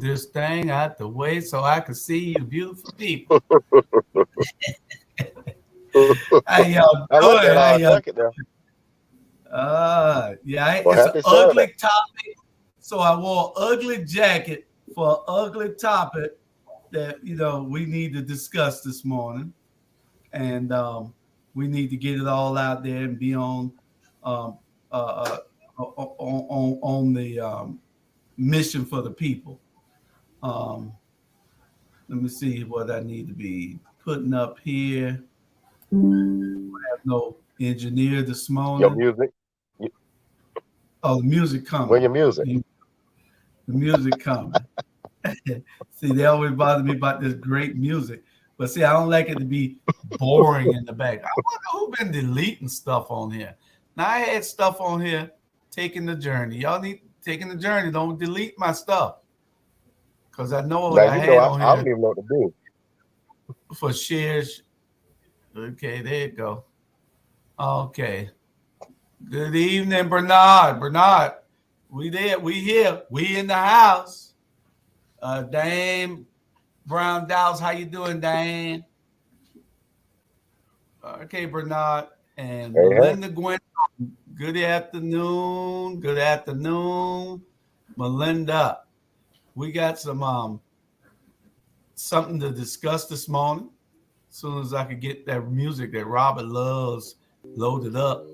this thing out the way so I can see you beautiful people. How y'all I like doing? that How y'all? jacket there. Yeah, Well, it's an happy Saturday. ugly topic. So I wore an ugly jacket for an ugly topic that we need to discuss this morning, and we need to get it all out there and be um, uh, on the mission for the people. Um, Let me see what I need to be putting up here. I have no engineer this Your morning. music. You- Oh, the music Where coming. your music? The music coming. See, they always bother me about this great music. But see, I don't like it to be boring in the back. I wonder who been deleting stuff on here. Now I had stuff on here taking the journey. Y'all need taking the journey. Don't delete my stuff. Because I know what Now I you know had on I here don't even know what to do. for shares. Okay, there you go. Okay. Good evening, Bernard. Bernard, we there. We here. We in the house. Dame Brown Dawgs, how you doing, Dame? Okay, Bernard and Hey, hey. Melinda Gwen. Good afternoon. Good afternoon, Melinda. We got some something to discuss this morning. As soon as I could get that music that Robert loves loaded up.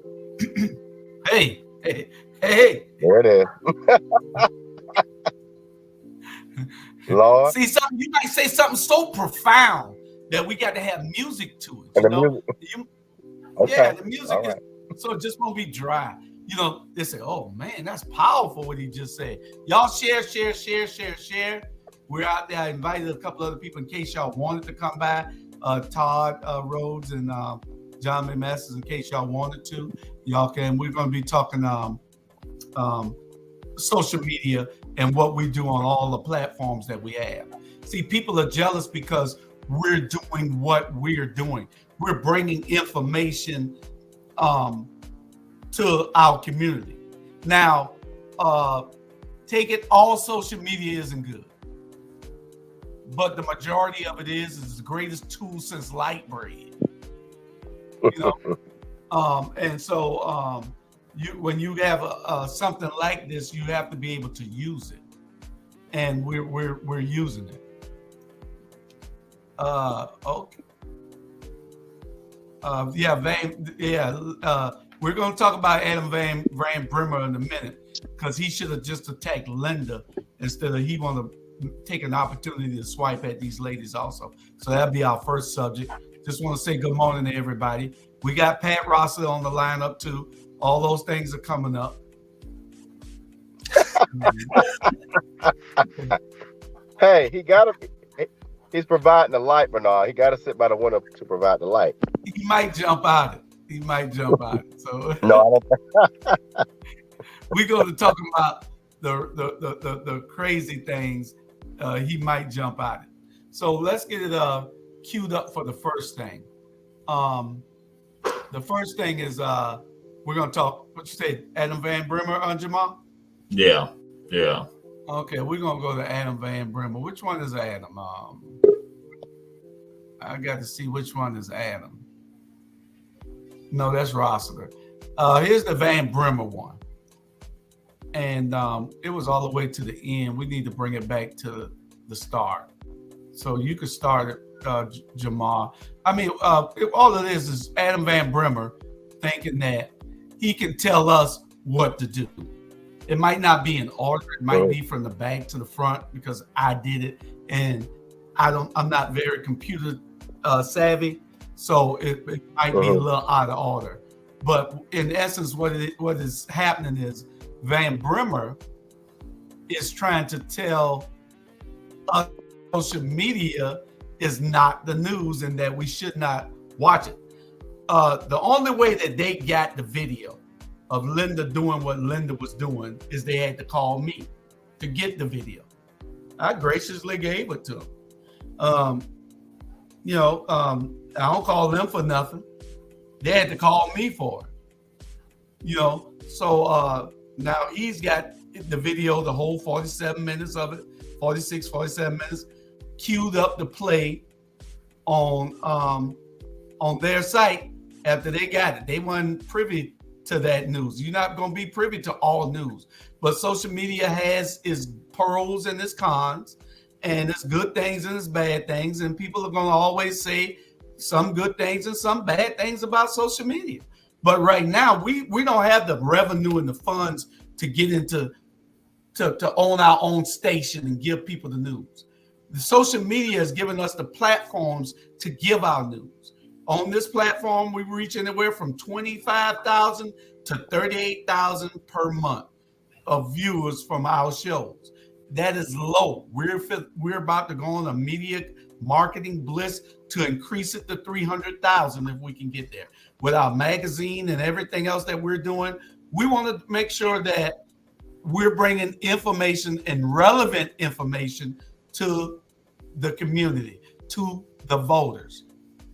Hey, hey, hey. There it is. Lord. See, something you might say something so profound that we got to have music to it. And the music. Yeah, Okay. the music All is right. so it just won't be dry. They say, "Oh man, that's powerful what he just said." Y'all share, share, share, share, share. We're out there. I invited a couple other people in case y'all wanted to come by. Todd Rhodes and John McMasters, in case y'all wanted to, y'all can. We're going to be talking social media and what we do on all the platforms that we have. See, people are jealous because we're doing what we're doing. We're bringing information to our community. Now, take it, all social media isn't good. But the majority of it is the greatest tool since light bread. And so when you have something like this, you have to be able to use it, and we're using it. Okay. We're going to talk about Adam Van Brimmer in a minute because he should have just attacked Linda instead of he want to take an opportunity to swipe at these ladies also. So that'll be our first subject. Just want to say good morning to everybody. We got Pat Rosser on the lineup too. All those things are coming up. Hey, he's providing the light, Bernard. He got to sit by the window to provide the light. He might jump out it. So No, I don't. we're going to talk about the crazy things. He might jump out it. So let's get it queued up for the first thing. The first thing is we're going to talk. What you say, Adam Van Brimmer, Jamal? Yeah. Okay, we're going to go to Adam Van Brimmer. Which one is Adam? I got to see which one is Adam. No, that's Rossiter. Here's the Van Brimmer one. And it was all the way to the end. We need to bring it back to the start. So you could start it, Jamal. I mean, all it is Adam Van Brimmer thinking that he can tell us what to do. It might not be in order. It might be from the back to the front because I did it, and I'm not very computer savvy, so it might be a little out of order. But in essence, what is happening is Van Brimmer is trying to tell us social media is not the news and that we should not watch it. The only way that they got the video of Linda doing what Linda was doing is they had to call me to get the video. I graciously gave it to them. I don't call them for nothing. They had to call me for it. So now he's got the video, the whole 47 minutes of it 46, 47 minutes queued up to play on their site after they got it. They weren't privy to that news. You're not going to be privy to all news, but social media has its pros and its cons, and its good things and its bad things, and people are going to always say some good things and some bad things about social media. But right now, we don't have the revenue and the funds to get into to own our own station and give people the news. The social media has given us the platforms to give our news. On this platform, we reach anywhere from 25,000 to 38,000 per month of viewers from our shows. That is low. We're about to go on a media marketing bliss to increase it to 300,000 if we can get there. With our magazine and everything else that we're doing, we want to make sure that we're bringing information and relevant information to the community, to the voters,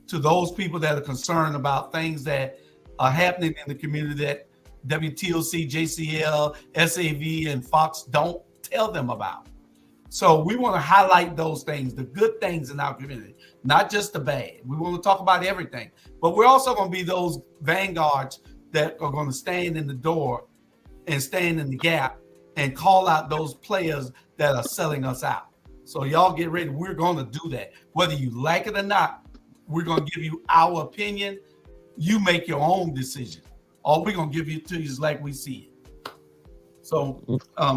to those people that are concerned about things that are happening in the community that WTOC, JCL, SAV, and Fox don't tell them about. So we want to highlight those things, the good things in our community, not just the bad. We want to talk about everything, but we're also going to be those vanguards that are going to stand in the door and stand in the gap and call out those players that are selling us out. So y'all get ready. We're going to do that. Whether you like it or not, we're going to give you our opinion. You make your own decision. All we're going to give you to you is like we see it. So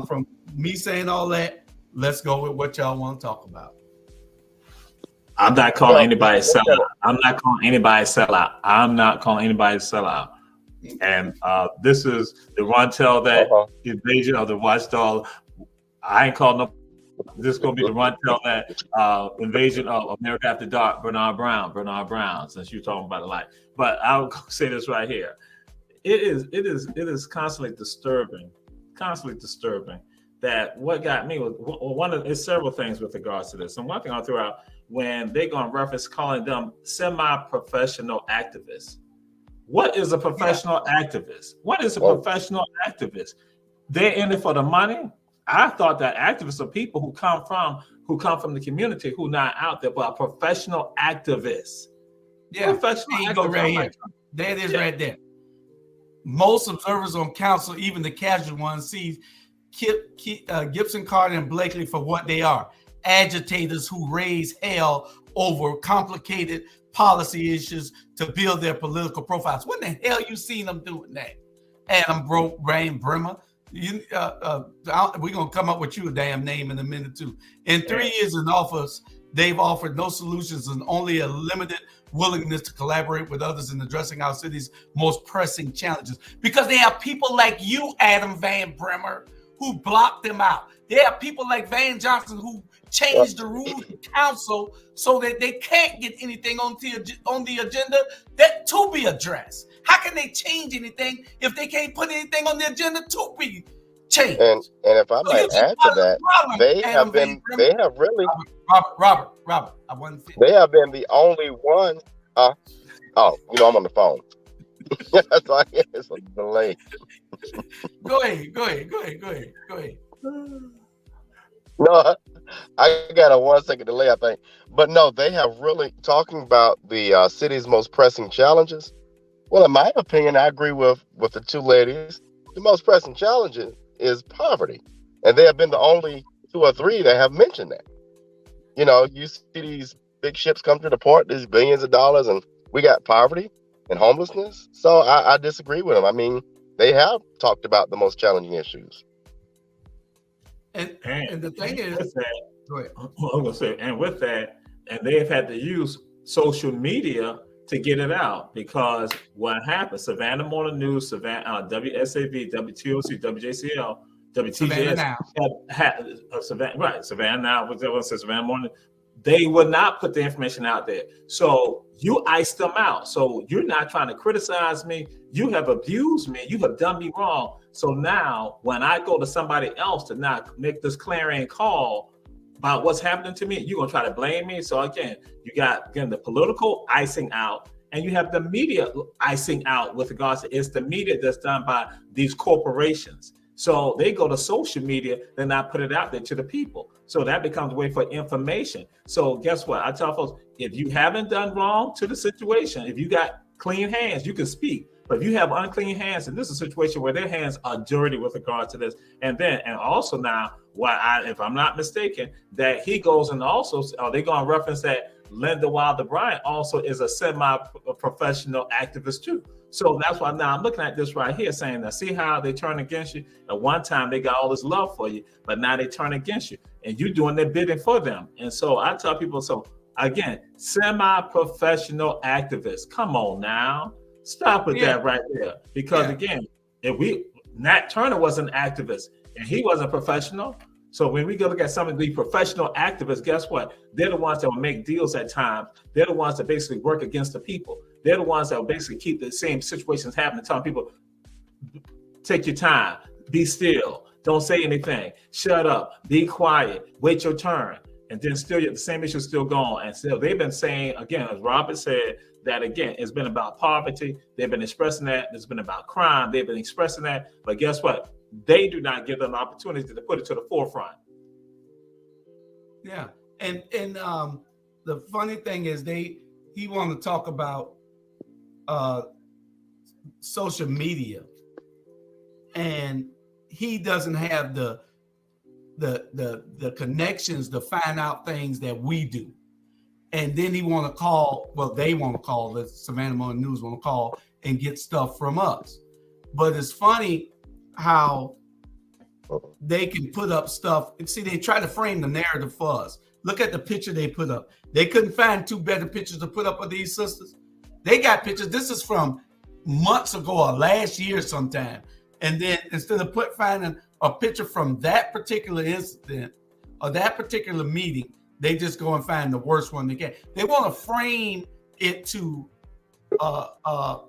from me saying all that, let's go with what y'all want to talk about. I'm not calling anybody a sellout. I'm not calling anybody a sellout. I'm not calling anybody a sellout. And this is the Rontel that invasion of the watchdog. I ain't calling no. This is going to be the Rontel that invasion of America After Dark. Bernard Brown. Since you're talking about the light, but I'll say this right here. It is constantly disturbing that what got me was one of it's several things with regards to this. And one thing I'll throw out when they're going to reference calling them semi-professional activists. What is a professional activist? What is a professional activist? They're in it for the money. I thought that activists are people who come from the community who not out there, but a professional activist. Yeah, professional activist. Go right here. There it is, right there. Most observers on council, even the casual ones, see Gibson, Carter, and Blakely for what they are: agitators who raise hell over complicated policy issues to build their political profiles. When the hell you seen them doing that? Adam Brimmer. We're gonna come up with you a damn name in a minute too. In 3 years in office, they've offered no solutions and only a limited willingness to collaborate with others in addressing our city's most pressing challenges. Because they have people like you, Adam Van Brimmer, who blocked them out. They have people like Van Johnson who changed the rules of council so that they can't get anything on the agenda that to be addressed. How can they change anything if they can't put anything on the agenda to be changed? And if I might add to that, they have really Robert, I wasn't finished. They have been the only ones. I'm on the phone. That's why it's a delay. Go ahead. No, I got a 1 second delay, I think. But no, they have really talking about the city's most pressing challenges. Well, in my opinion, I agree with the two ladies. The most pressing challenge is poverty. And they have been the only 2 or 3 that have mentioned that. You know, you see these big ships come to the port, these billions of dollars, and we got poverty and homelessness. So I disagree with them. I mean, they have talked about the most challenging issues. And the thing is, go ahead. I'm gonna say, and with that, and they've had to use social media to get it out, because what happened? Savannah Morning News, Savannah, WSAV, WTOC, WJCL, WTJS Savannah Now, whatever says Savannah Morning. They would not put the information out there. So you iced them out. So you're not trying to criticize me. You have abused me. You have done me wrong. So now when I go to somebody else to not make this clarion call about what's happening to me, you're going to try to blame me. So again, you got the political icing out, and you have the media icing out with regards to it's the media that's done by these corporations. So they go to social media, then not put it out there to the people. So that becomes a way for information. So guess what? I tell folks, if you haven't done wrong to the situation, if you got clean hands, you can speak. But if you have unclean hands, and this is a situation where their hands are dirty with regard to this, and also now, if I'm not mistaken, that he goes and also, they're going to reference that Linda Wilder Bryant also is a semi-professional activist too. So that's why now I'm looking at this right here saying that, see how they turn against you? At one time, they got all this love for you, but now they turn against you and you're doing their bidding for them. And so I tell people, so again, semi-professional activists, come on now, stop with that right there. Because again, Nat Turner was an activist and he wasn't professional. So when we go look at some of the professional activists, guess what? They're the ones that will make deals at times. They're the ones that basically work against the people. They're the ones that will basically keep the same situations happening, telling people, take your time, be still, don't say anything, shut up, be quiet, wait your turn. And then still the same issue is still going. And still they've been saying, again, as Robert said, that again, it's been about poverty. They've been expressing that. It's been about crime. They've been expressing that. But guess what? They do not give them an opportunity to put it to the forefront. Yeah. And the funny thing is he want to talk about social media, and he doesn't have the connections to find out things that we do. And then he want to call, they want to call, the Savannah Morning News want to call and get stuff from us. But it's funny how they can put up stuff. See, they try to frame the narrative for us. Look at the picture they put up. They couldn't find two better pictures to put up of these sisters. They got pictures. This is from months ago or last year sometime. And then instead of finding a picture from that particular incident or that particular meeting, they just go and find the worst one they can. They want to frame it to so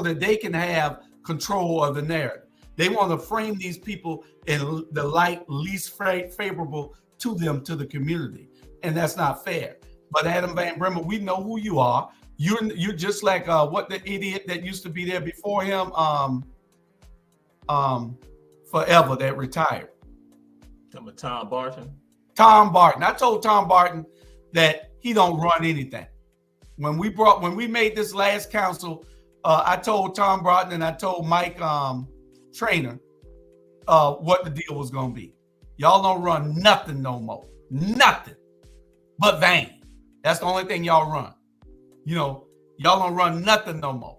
that they can have control of the narrative. They want to frame these people in the light least favorable to them, to the community, and that's not fair. But Adam Van Brimmer, we know who you are. You're just like what the idiot that used to be there before him, forever, that retired. Tom Barton. Tom Barton. I told Tom Barton that he don't run anything. When we made this last council, I told Tom Barton and I told Mike Trainer what the deal was gonna be. Y'all don't run nothing no more. Nothing but vain. That's the only thing y'all run. Y'all don't run nothing no more.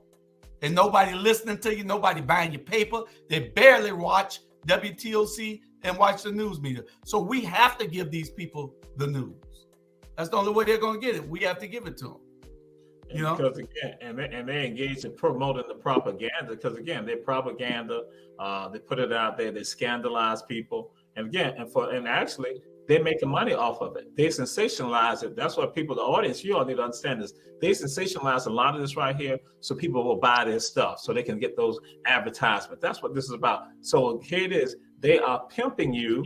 And nobody listening to you, nobody buying your paper. They barely watch WTOC and watch the news media. So we have to give these people the news. That's the only way they're going to get it. We have to give it to them. Because again, and they engage in promoting the propaganda. Because again, their propaganda, they put it out there. They scandalize people, and again, and actually, they're making money off of it. They sensationalize it. That's what people, the audience, you all need to understand this. They sensationalize a lot of this right here, so people will buy their stuff, so they can get those advertisements. That's what this is about. So here it is. They are pimping you,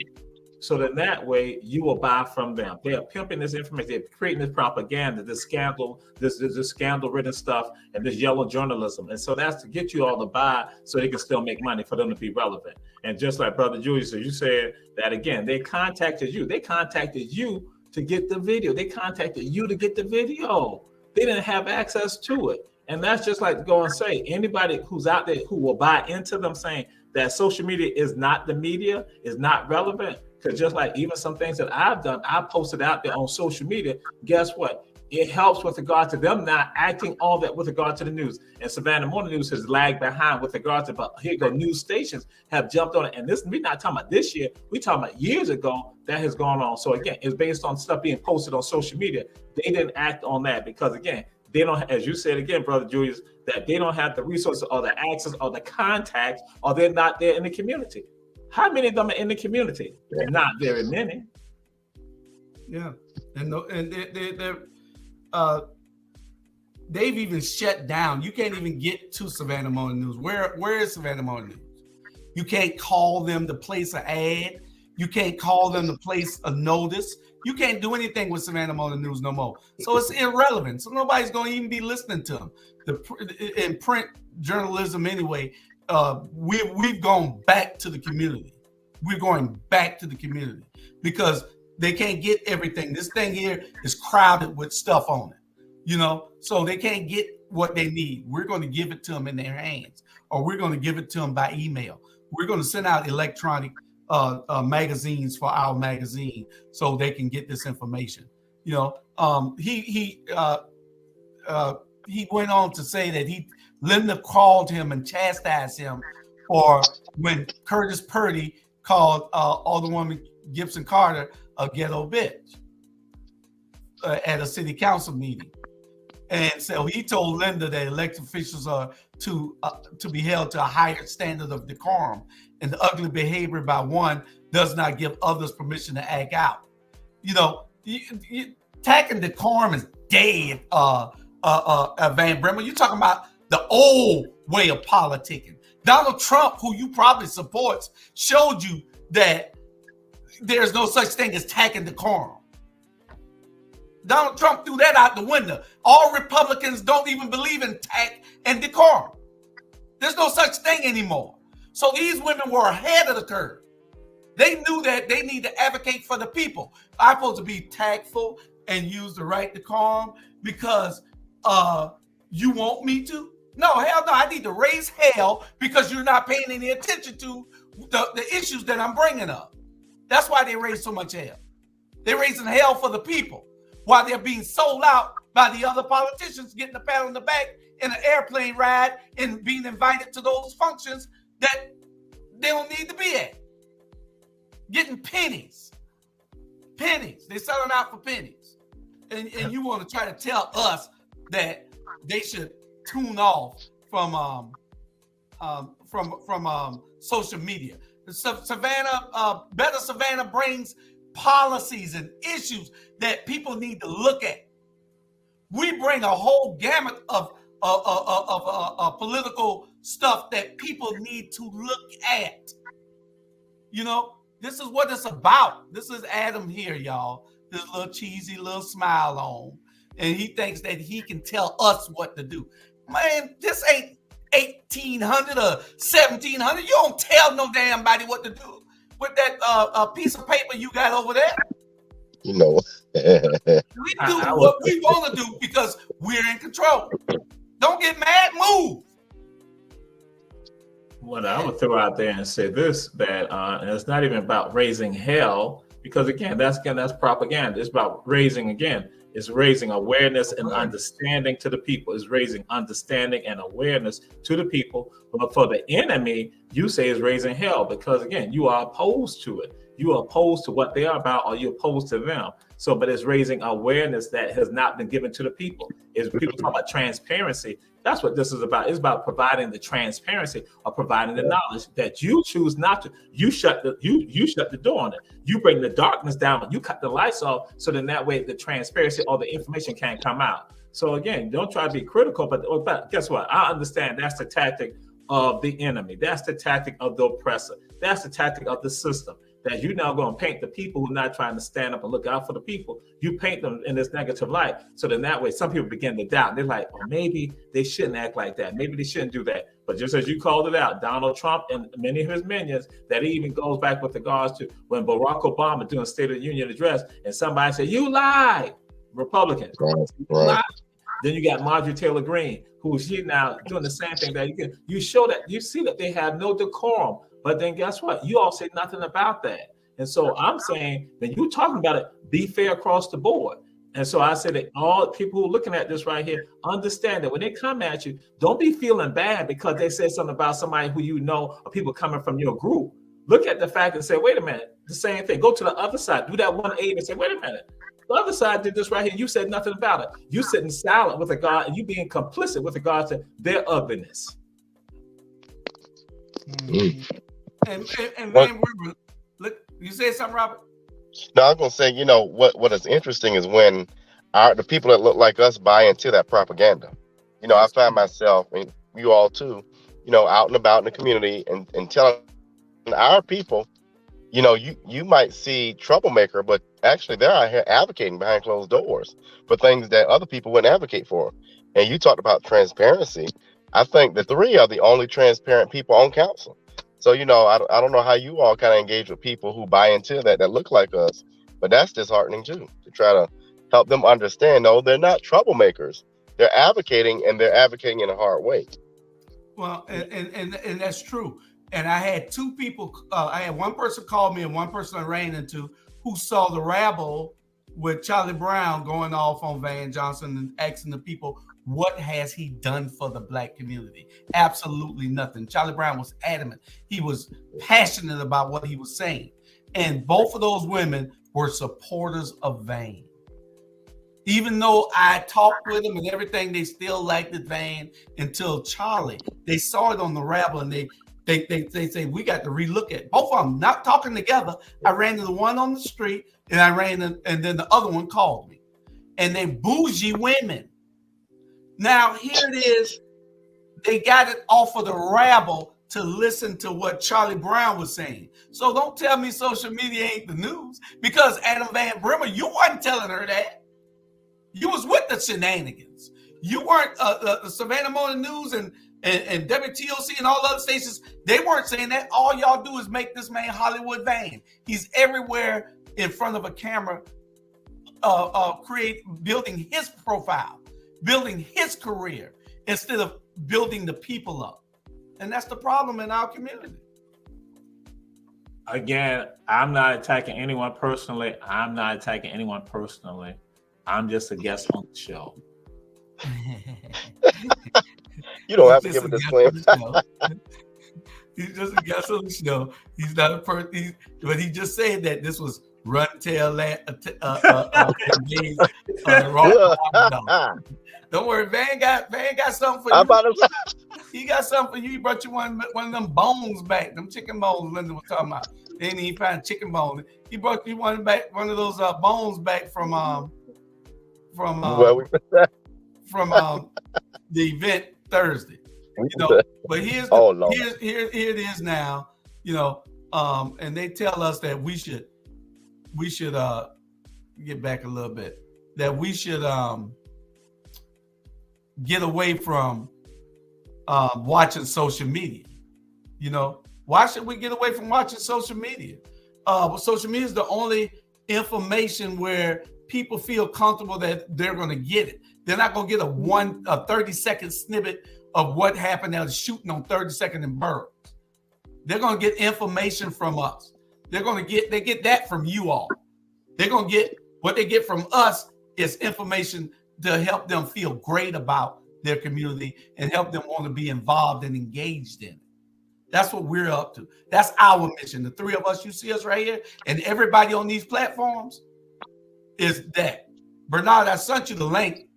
so that way you will buy from them. They are pimping this information. They're creating this propaganda, this scandal, this scandal-ridden stuff, and this yellow journalism. And so that's to get you all to buy, so they can still make money for them to be relevant. And just like Brother Julius, you said that again, they contacted you. They contacted you to get the video. They contacted you to get the video. They didn't have access to it. And that's just like to go and say, anybody who's out there who will buy into them saying that social media is not the media, is not relevant. Because just like even some things that I've done, I posted out there on social media, guess what? It helps with regard to them not acting all that with regard to the news. And Savannah Morning News has lagged behind with regard to, but here go news stations have jumped on it. And this, we're not talking about this year, we're talking about years ago that has gone on. So again, it's based on stuff being posted on social media. They didn't act on that because again, they don't, as you said again, Brother Julius, that they don't have the resources or the access or the contacts, or they're not there in the community. How many of them are in the community? Not very many. Yeah, and they've even shut down. You can't even get to Savannah Morning News. Where is Savannah Morning News? You can't call them to place an ad. You can't call them to place a notice. You can't do anything with Savannah Morning News no more. So it's irrelevant. So nobody's going to even be listening to them. In print journalism anyway, we've gone back to the community. We're going back to the community because they can't get everything. This thing here is crowded with stuff on it, so they can't get what they need. We're going to give it to them in their hands, or we're going to give it to them by email. We're going to send out electronic magazines for our magazine so they can get this information. He went on to say that Linda called him and chastised him for when Curtis Purdy called Alderwoman Gibson Carter a ghetto bitch at a city council meeting. And so he told Linda that elected officials are to be held to a higher standard of decorum, and the ugly behavior by one does not give others permission to act out. Attacking decorum is dead, Van Brimmer. You're talking about the old way of politicking. Donald Trump, who you probably supports, showed you that there's no such thing as attacking decorum. Donald Trump threw that out the window. All Republicans don't even believe in tact and decorum. There's no such thing anymore. So these women were ahead of the curve. They knew that they need to advocate for the people. I'm supposed to be tactful and use the right decorum because you want me to? No, hell no. I need to raise hell because you're not paying any attention to the issues that I'm bringing up. That's why they raise so much hell. They're raising hell for the people, while they're being sold out by the other politicians, getting a pat on the back in an airplane ride and being invited to those functions that they don't need to be at. Getting pennies. Pennies. They're selling out for pennies. And you want to try to tell us that they should tune off from social media. Savannah, Better Savannah brings policies and issues that people need to look at. We bring a whole gamut of political stuff that people need to look at. This is what it's about. This is Adam here, y'all. This little cheesy little smile on. And he thinks that he can tell us what to do. Man, this ain't 1800 or 1700. You don't tell no damn body what to do with that piece of paper you got over there. We do what we want to do because we're in control. Don't get mad, move. What I would throw out there and say this, that and it's not even about raising hell, because that's propaganda. It's about raising awareness and understanding to the people. It's raising understanding and awareness to the people. But for the enemy, you say is raising hell, because again, you are opposed to it. You are opposed to what they are about, or you're opposed to them. So, but it's raising awareness that has not been given to the people. Is people talk about transparency. That's what this is about. It's about providing the transparency, or providing the knowledge that you choose not to. You shut the door on it. You bring the darkness down. You cut the lights off, so then that way the transparency or the information can't come out. So again, don't try to be critical, but guess what? I understand that's the tactic of the enemy. That's the tactic of the oppressor. That's the tactic of the system. That you're now going to paint the people who are not trying to stand up and look out for the people. You paint them in this negative light. So then that way, some people begin to doubt. They're like, oh, maybe they shouldn't act like that. Maybe they shouldn't do that. But just as you called it out, Donald Trump and many of his minions, that even goes back with regards to when Barack Obama doing State of the Union address, and somebody said, you lied, Republicans. Right. Then you got Marjorie Taylor Greene, who is here now doing the same thing. That you show that you see that they have no decorum. But then guess what? You all say nothing about that. And so I'm saying, when you're talking about it, be fair across the board. And so I said that all people who are looking at this right here, understand that when they come at you, don't be feeling bad because they said something about somebody who you know or people coming from your group. Look at the fact and say, wait a minute, the same thing. Go to the other side, do that 180 and say, wait a minute. The other side did this right here. You said nothing about it. You sitting silent with regard, and you being complicit with regard to their ugliness. Mm-hmm. And man, look, you said something, Robert? No, I was gonna say, what is interesting is when the people that look like us buy into that propaganda. I find myself, and you all too, out and about in the community and telling our people, you might see troublemaker, but actually they're out here advocating behind closed doors for things that other people wouldn't advocate for. And you talked about transparency. I think the three are the only transparent people on council. So, I don't know how you all kind of engage with people who buy into that look like us, but that's disheartening too, to try to help them understand, no, they're not troublemakers. They're advocating, and they're advocating in a hard way. Well, and that's true. And I had two people, I had one person call me and one person I ran into who saw the rabble with Charlie Brown going off on Van Johnson and asking the people, what has he done for the Black community? Absolutely nothing. Charlie Brown was adamant. He was passionate about what he was saying. And both of those women were supporters of Van. Even though I talked with them and everything, they still liked the Van until Charlie. They saw it on the rabble and they say, we got to relook at it. Both of them not talking together. I ran to the one on the street and and then the other one called me. And they bougie women. Now, here it is. They got it off of the rabble to listen to what Charlie Brown was saying. So don't tell me social media ain't the news, because Adam Van Brimmer, you weren't telling her that. You was with the shenanigans. You weren't the Savannah Morning News and WTOC and all the other stations. They weren't saying that. All y'all do is make this man Hollywood Van. He's everywhere in front of a camera, building his profile, building his career, instead of building the people up. And that's the problem in our community. Again, I'm not attacking anyone personally. I'm just a guest on the show. You don't have to give a disclaimer. He's just a guest on the show. He's not a person, but he just said that this was run tail Don't worry, Van got something for you. He got something for you. He brought you one of them bones back, them chicken bones Linda was talking about. They didn't even find chicken bones. He brought you one of those bones back from the event Thursday. But here it is now. And they tell us that we should get back a little bit. That we should get away from watching social media. Why should we get away from watching social media? Social media is the only information where people feel comfortable that they're going to get it. They're not going to get a 30-second snippet of what happened at a shooting on 32nd and Burroughs. They're going to get information from us. They get that from you all. They're going to get what they get from us is information to help them feel great about their community and help them want to be involved and engaged in it. That's what we're up to. That's our mission. The three of us, you see us right here, and everybody on these platforms is that. Bernard, I sent you the link.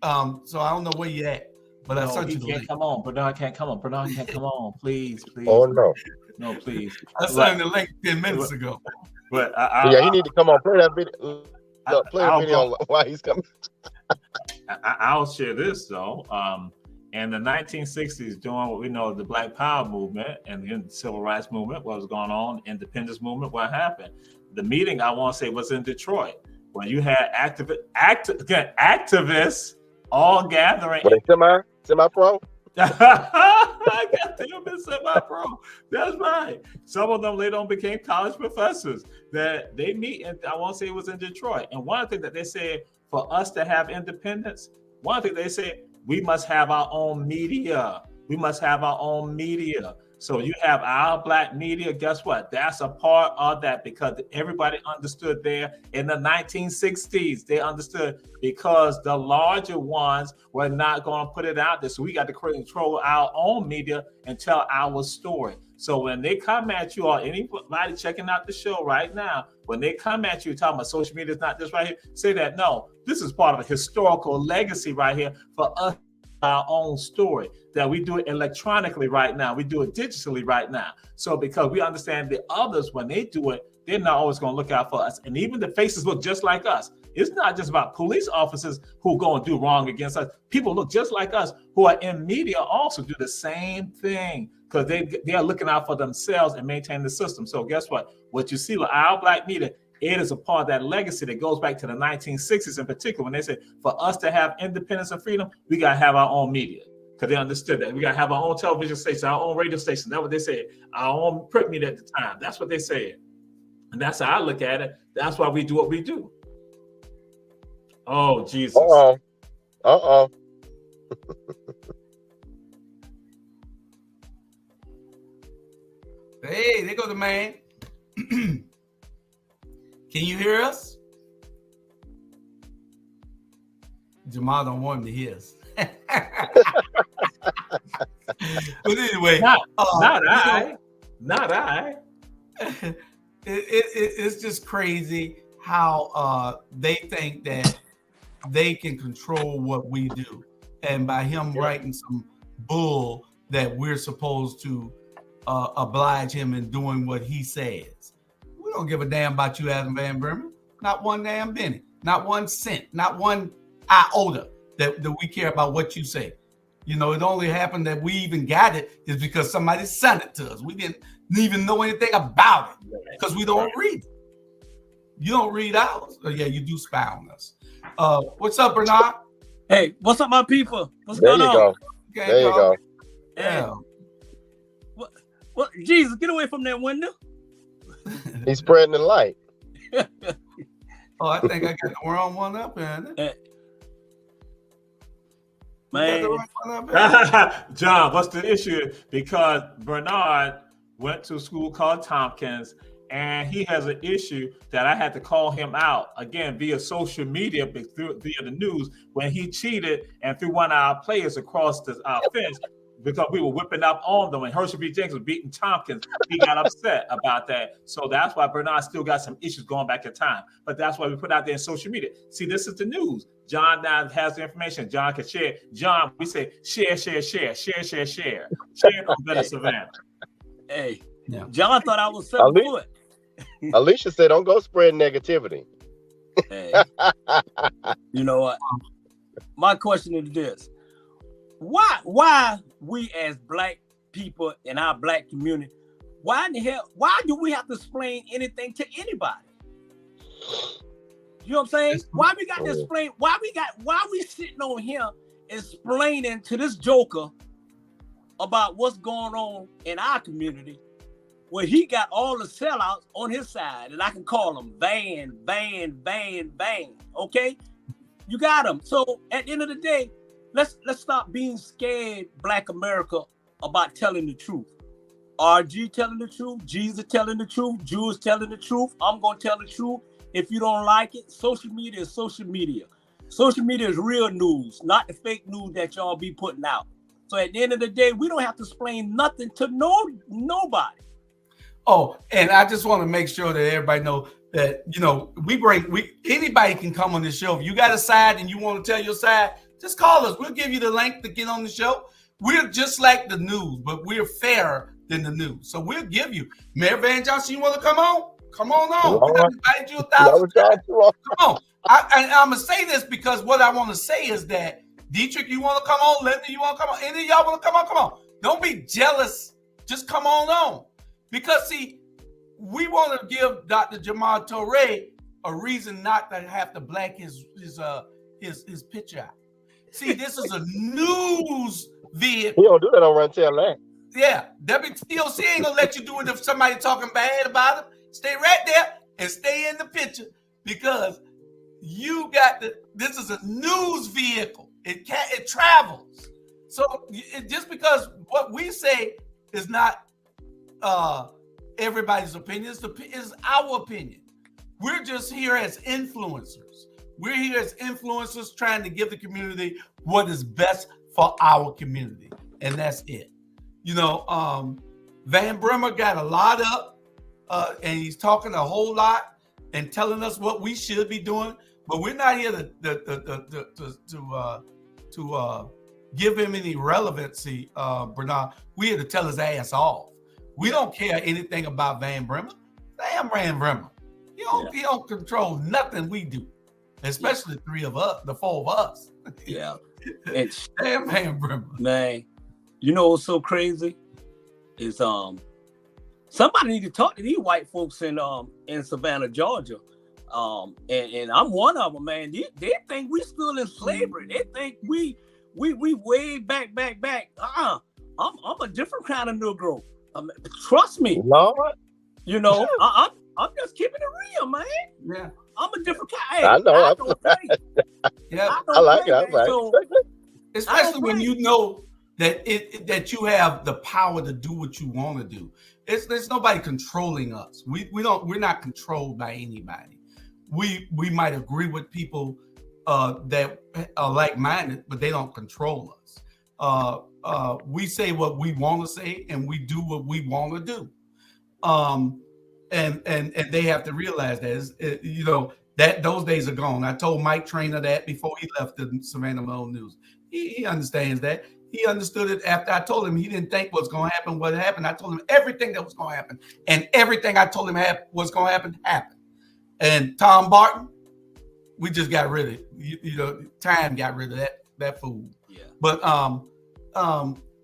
So I don't know where you're at, but I sent you the link. Come on. Bernard can't come on. Please. Oh, no. No, please. I sent the link 10 minutes ago. But he need to come on, play that video. Play a video while he's coming. I'll share this though. In the 1960s, during what we know the Black Power movement and the Civil Rights movement, what was going on, independence movement, what happened? The meeting, I want to say, was in Detroit, where you had activists all gathering. Were they semi-pro? I got them in semi-pro. That's right. Some of them later on became college professors. That they meet, and I want to say it was in Detroit. And one thing that they said, for us to have independence, one thing they said, we must have our own media. So you have our Black media. Guess what? That's a part of that, because everybody understood there in the 1960s. They understood because the larger ones were not going to put it out there. So we got to control our own media and tell our story. So when they come at you, or anybody checking out the show right now, when they come at you talking about social media is not this right here, say that, no, this is part of a historical legacy right here for us, our own story, that we do it electronically right now. We do it digitally right now. So because we understand the others, when they do it, they're not always going to look out for us. And even the faces look just like us. It's not just about police officers who go and do wrong against us. People look just like us who are in media also do the same thing, because they are looking out for themselves and maintain the system. So guess what? What you see with our Black media, it is a part of that legacy that goes back to the 1960s in particular, when they said, for us to have independence and freedom, we got to have our own media. because they understood that we got to have our own television station, our own radio station. That's what they said. Our own print media at the time. That's what they said. And that's how I look at it. That's why we do what we do. Oh, Jesus. Hey, there go the man. Can you hear us? Jamal don't want him to hear us. But anyway, not I. It's just crazy how they think that they can control what we do, and by him writing some bull that we're supposed to oblige him in doing what he says. We don't give a damn about you, Adam Van Bremen. Not one damn penny, not 1 cent, not one iota that we care about what you say. You know, it only happened that we even got it is because somebody sent it to us. We didn't even know anything about it because we don't read it. You don't read ours. Oh, yeah, you do spy on us. What's up, Bernard? Hey, what's up, my people? What's There going you on? go. Okay, There you go. Yeah. What? Jesus, get away from that window. He's spreading the light. Oh, I think I got the wrong one up here. Man, John, what's the issue? Because Bernard went to a school called Tompkins, and he has an issue that I had to call him out again via social media, via the news, when he cheated and threw one of our players across the fence because we were whipping up on them. And Herschel B. Jenkins was beating Tompkins. He got upset about that. So that's why Bernard still got some issues going back in time. But that's why we put out there in social media. See, this is the news. John now has the information. John can share. John, we say share. Share on Better Savannah. hey, Yeah. John thought I was 7 foot. Alicia said, "Don't go spread negativity." Hey, you know what? My question is this: Why we as black people in our black community? Why in the hell? Why do we have to explain anything to anybody? You know what I'm saying? Why we got to explain? Why we sitting on here explaining to this joker about what's going on in our community, where he got all the sellouts on his side, and I can call them Van. Okay, you got them. So at the end of the day, let's stop being scared, Black America, about telling the truth. RG telling the truth, Jesus telling the truth, Jews telling the truth. I'm gonna tell the truth. If you don't like it, social media is social media. Social media is real news, not the fake news that y'all be putting out. So at the end of the day, we don't have to explain nothing to nobody. Oh, and I just want to make sure that everybody know that, you know, anybody can come on this show. If you got a side and you want to tell your side, just call us. We'll give you the link to get on the show. We're just like the news, but we're fairer than the news. So we'll give you. Mayor Van Johnson, you want to come on? Come on. We done invited you 1,000 times. Come on. I'm going to say this because what I want to say is that, Dietrich, you want to come on? Linda, you want to come on? Any of y'all want to come on? Come on. Don't be jealous. Just come on. Because, see, we want to give Dr. Jamal Touré a reason not to have to black his picture out. See, this is a news vehicle. He don't do that on Run Tell That. Yeah, WTOC ain't gonna let you do it if somebody talking bad about him. Stay right there and stay in the picture because you got this is a news vehicle. It travels. So just because what we say is not everybody's opinion, it's our opinion. We're just here as influencers. We're here as influencers trying to give the community what is best for our community, and that's it. You know, Van Bremer got a lot up, and he's talking a whole lot and telling us what we should be doing. But we're not here to give him any relevancy, Bernard. We're here to tell his ass off. We don't care anything about Van Bremer. Damn Van Bremer. He don't control nothing we do, especially the four of us. Yeah. Damn Van Bremer. Man, you know what's so crazy is somebody need to talk to these white folks in Savannah, Georgia. And I'm one of them, man. They think we still in slavery. They think we We way back. I'm a different kind of Negro. Trust me. Lord. You know, I'm just keeping it real, man. Yeah. I'm a different kind. Hey, I know. I don't play. Yeah. I like it. Man. I like So, Especially when you know that that you have the power to do what you want to do. There's nobody controlling us. We're not controlled by anybody. We might agree with people that are like-minded, but they don't control us. We say what we want to say, and we do what we want to do. And they have to realize that that those days are gone. I told Mike Trainer that before he left the Savannah Morning News. He understands that. He understood it after I told him he didn't think what's going to happen. What happened? I told him everything that was going to happen, and everything I told him was going to happen happened. And Tom Barton, we just got rid of time got rid of that fool. Yeah. But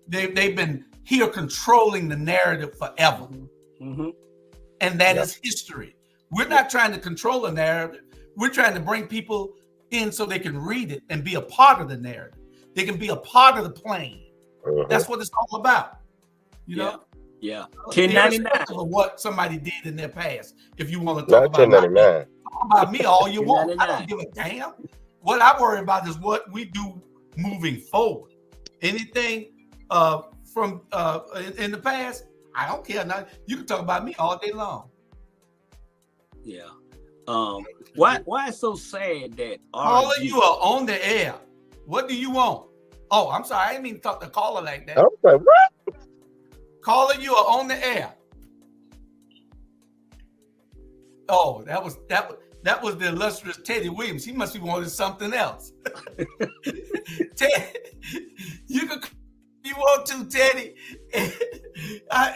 they've been here controlling the narrative forever, and that is history. We're not trying to control the narrative. We're trying to bring people in so they can read it and be a part of the narrative. They can be a part of the plan. That's what it's all about. You know? Yeah. 1099. Irrespective of what somebody did in their past. If you want to talk about 1099. Talk about me all you want. I 1099. don't give a damn. What I worry about is what we do moving forward. Anything from in the past, I don't care. Now you can talk about me all day long. Yeah. Why it's so sad that all of you are on the air? What do you want? Oh, I'm sorry. I didn't mean to talk to caller like that. I was like, what? Caller, you are on the air. Oh, that was the illustrious Teddy Williams. He must be wanting something else. Ted, you can you want to, Teddy.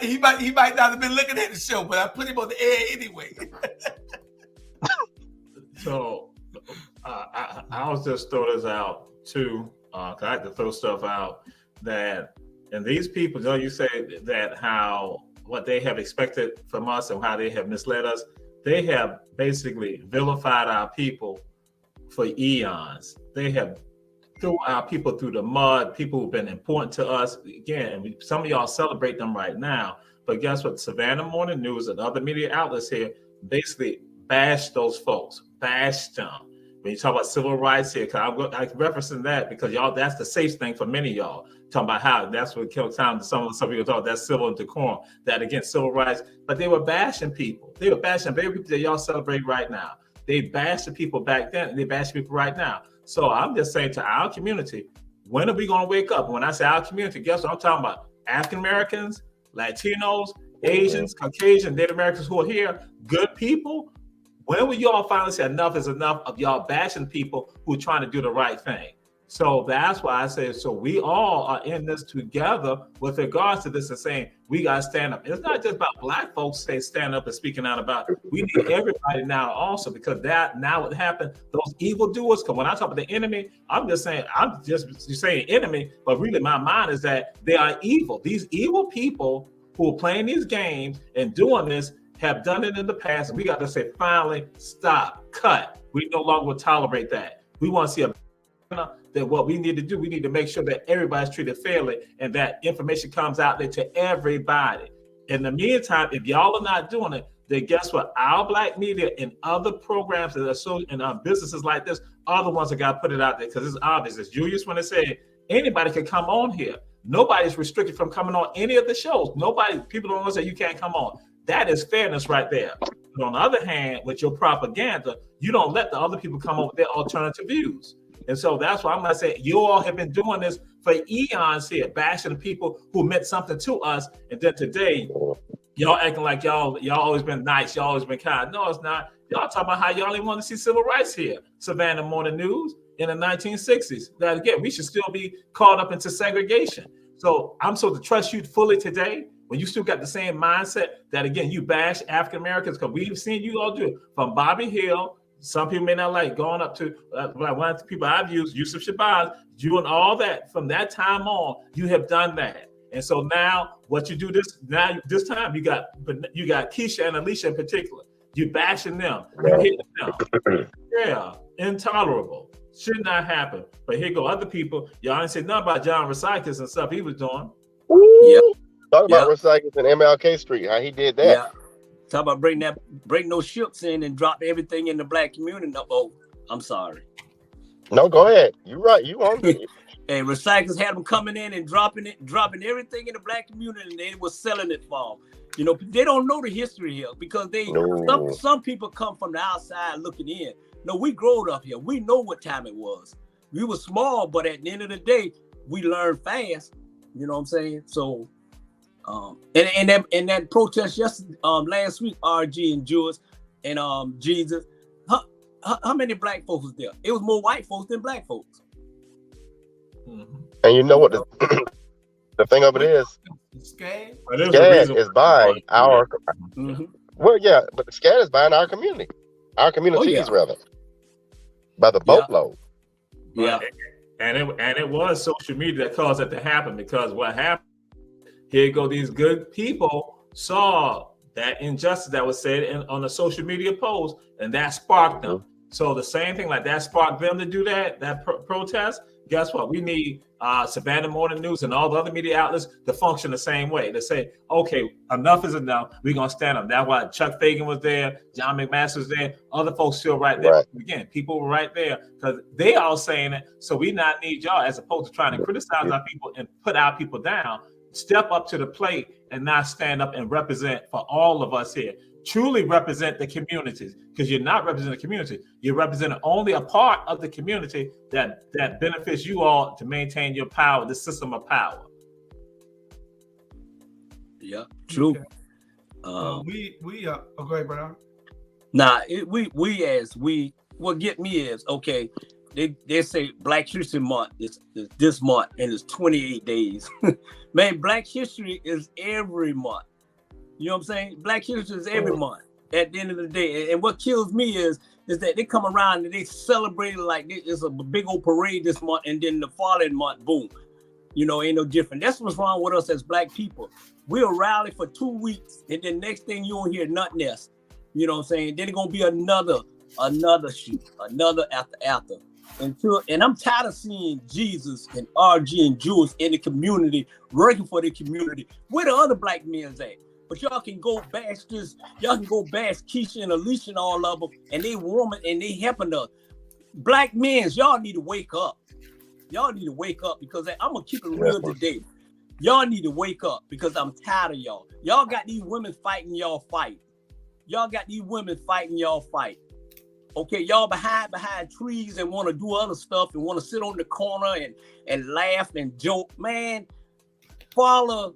He might not have been looking at the show, but I put him on the air anyway. So I'll just throw this out too. I had to throw stuff out and these people, you say that how what they have expected from us and how they have misled us, they have basically vilified our people for eons. They have threw our people through the mud, people who've been important to us. Again, and some of y'all celebrate them right now, but guess what? Savannah Morning News and other media outlets here basically bashed those folks, bashed them. When you talk about civil rights here, I'm referencing that because y'all, that's the safe thing for many of y'all. Talking about how that's what killed time. Some people talk that's civil and decorum, that against civil rights, but they were bashing people. They were bashing very people that y'all celebrate right now. They bashed the people back then, and they bash people right now. So I'm just saying to our community, when are we going to wake up? When I say our community, guess what I'm talking about? African Americans, Latinos, Asians, Caucasian, Native Americans who are here, good people. When will y'all finally say enough is enough of y'all bashing people who are trying to do the right thing? So that's why I say, so we all are in this together with regards to this and saying, we got to stand up. It's not just about Black folks saying stand up and speaking out about it. We need everybody now also, because that now what happened, those evildoers come. When I talk about the enemy, I'm just saying enemy, but really my mind is that they are evil. These evil people who are playing these games and doing this have done it in the past. And we got to say, finally, stop, cut. We no longer will tolerate that. We want to see that what we need to do, we need to make sure that everybody's treated fairly and that information comes out there to everybody. In the meantime, if y'all are not doing it, then guess what? Our Black media and other programs that are so and businesses like this are the ones that got to put it out there, because it's obvious. As Julius when they said, anybody can come on here. Nobody's restricted from coming on any of the shows. People don't want to say you can't come on. That is fairness right there. But on the other hand, with your propaganda, you don't let the other people come up with their alternative views. And so that's why I'm going to say you all have been doing this for eons here, bashing people who meant something to us. And then today, y'all acting like y'all always been nice. Y'all always been kind. No, it's not. Y'all talking about how y'all didn't want to see civil rights here. Savannah Morning News in the 1960s. That again, we should still be caught up into segregation. So I'm supposed to trust you fully today when you still got the same mindset that, again, you bash African Americans, because we've seen you all do it from Bobby Hill. Some people may not like going up to one of the people I've used, Yusuf Shabazz, you and all that. From that time on, you have done that. And so now what you do this time, you got Keisha and Alicia in particular. You bashing them, you hitting them. Yeah, intolerable. Should not happen. But here go other people. Y'all didn't say nothing about John Recycles and stuff he was doing. Yeah. Talk about recycling and MLK Street, how he did that. Yeah. Talk about bring those ships in and drop everything in the black community. No, oh, I'm sorry. No, go ahead. You're right. You on it. And Recyclers had them coming in and dropping everything in the black community, and they were selling it for them. You know, they don't know the history here because some people come from the outside looking in. No, we growed up here. We know what time it was. We were small, but at the end of the day, we learned fast. You know what I'm saying? So, and that protest last week, RG and Jules and Jesus, how many black folks was there? It was more white folks than black folks. Mm-hmm. And you know what the thing of it is? SCAD is buying our. Mm-hmm. Well, yeah, but the SCAD is buying our community. Our communities, rather, by the boatload. Yeah. And it was social media that caused it to happen, because what happened, here go these good people saw that injustice that was said on the social media post, and that sparked them. So the same thing, like that sparked them to do that protest. Guess what? We need Savannah Morning News and all the other media outlets to function the same way. To say, okay, enough is enough. We're going to stand up. That's why Chuck Fagan was there. John McMaster was there. Other folks still right there. Right. Again, people were right there because they all saying it. So we not need y'all, as opposed to trying to criticize our people and put our people down. Step up to the plate and not stand up and represent for all of us here. Truly represent the communities, because you're not representing the community. You're representing only a part of the community that benefits you all to maintain your power, the system of power. Yeah, true. Okay. Go ahead, brother. Nah, what get me is, okay, they say Black History Month is this month and it's 28 days. Man, Black History is every month. You know what I'm saying? Black History is every month at the end of the day. And what kills me is that they come around and they celebrate it like it's a big old parade this month, and then the following month, boom. You know, ain't no different. That's what's wrong with us as Black people. We'll rally for 2 weeks, and then next thing you don't hear nothing else. You know what I'm saying? Then it's gonna be another shoot, another after. And I'm tired of seeing Jesus and RG and Jules in the community, working for the community. Where the other Black men at? But y'all can go bash Keisha and Alicia and all of them, and they woman and they helping us. Black men, y'all need to wake up. Y'all need to wake up, because I'm gonna keep it real today. Y'all need to wake up, because I'm tired of y'all. Y'all got these women fighting y'all fight. Y'all got these women fighting y'all fight. Okay, y'all behind trees and want to do other stuff and want to sit on the corner and laugh and joke. Man, follow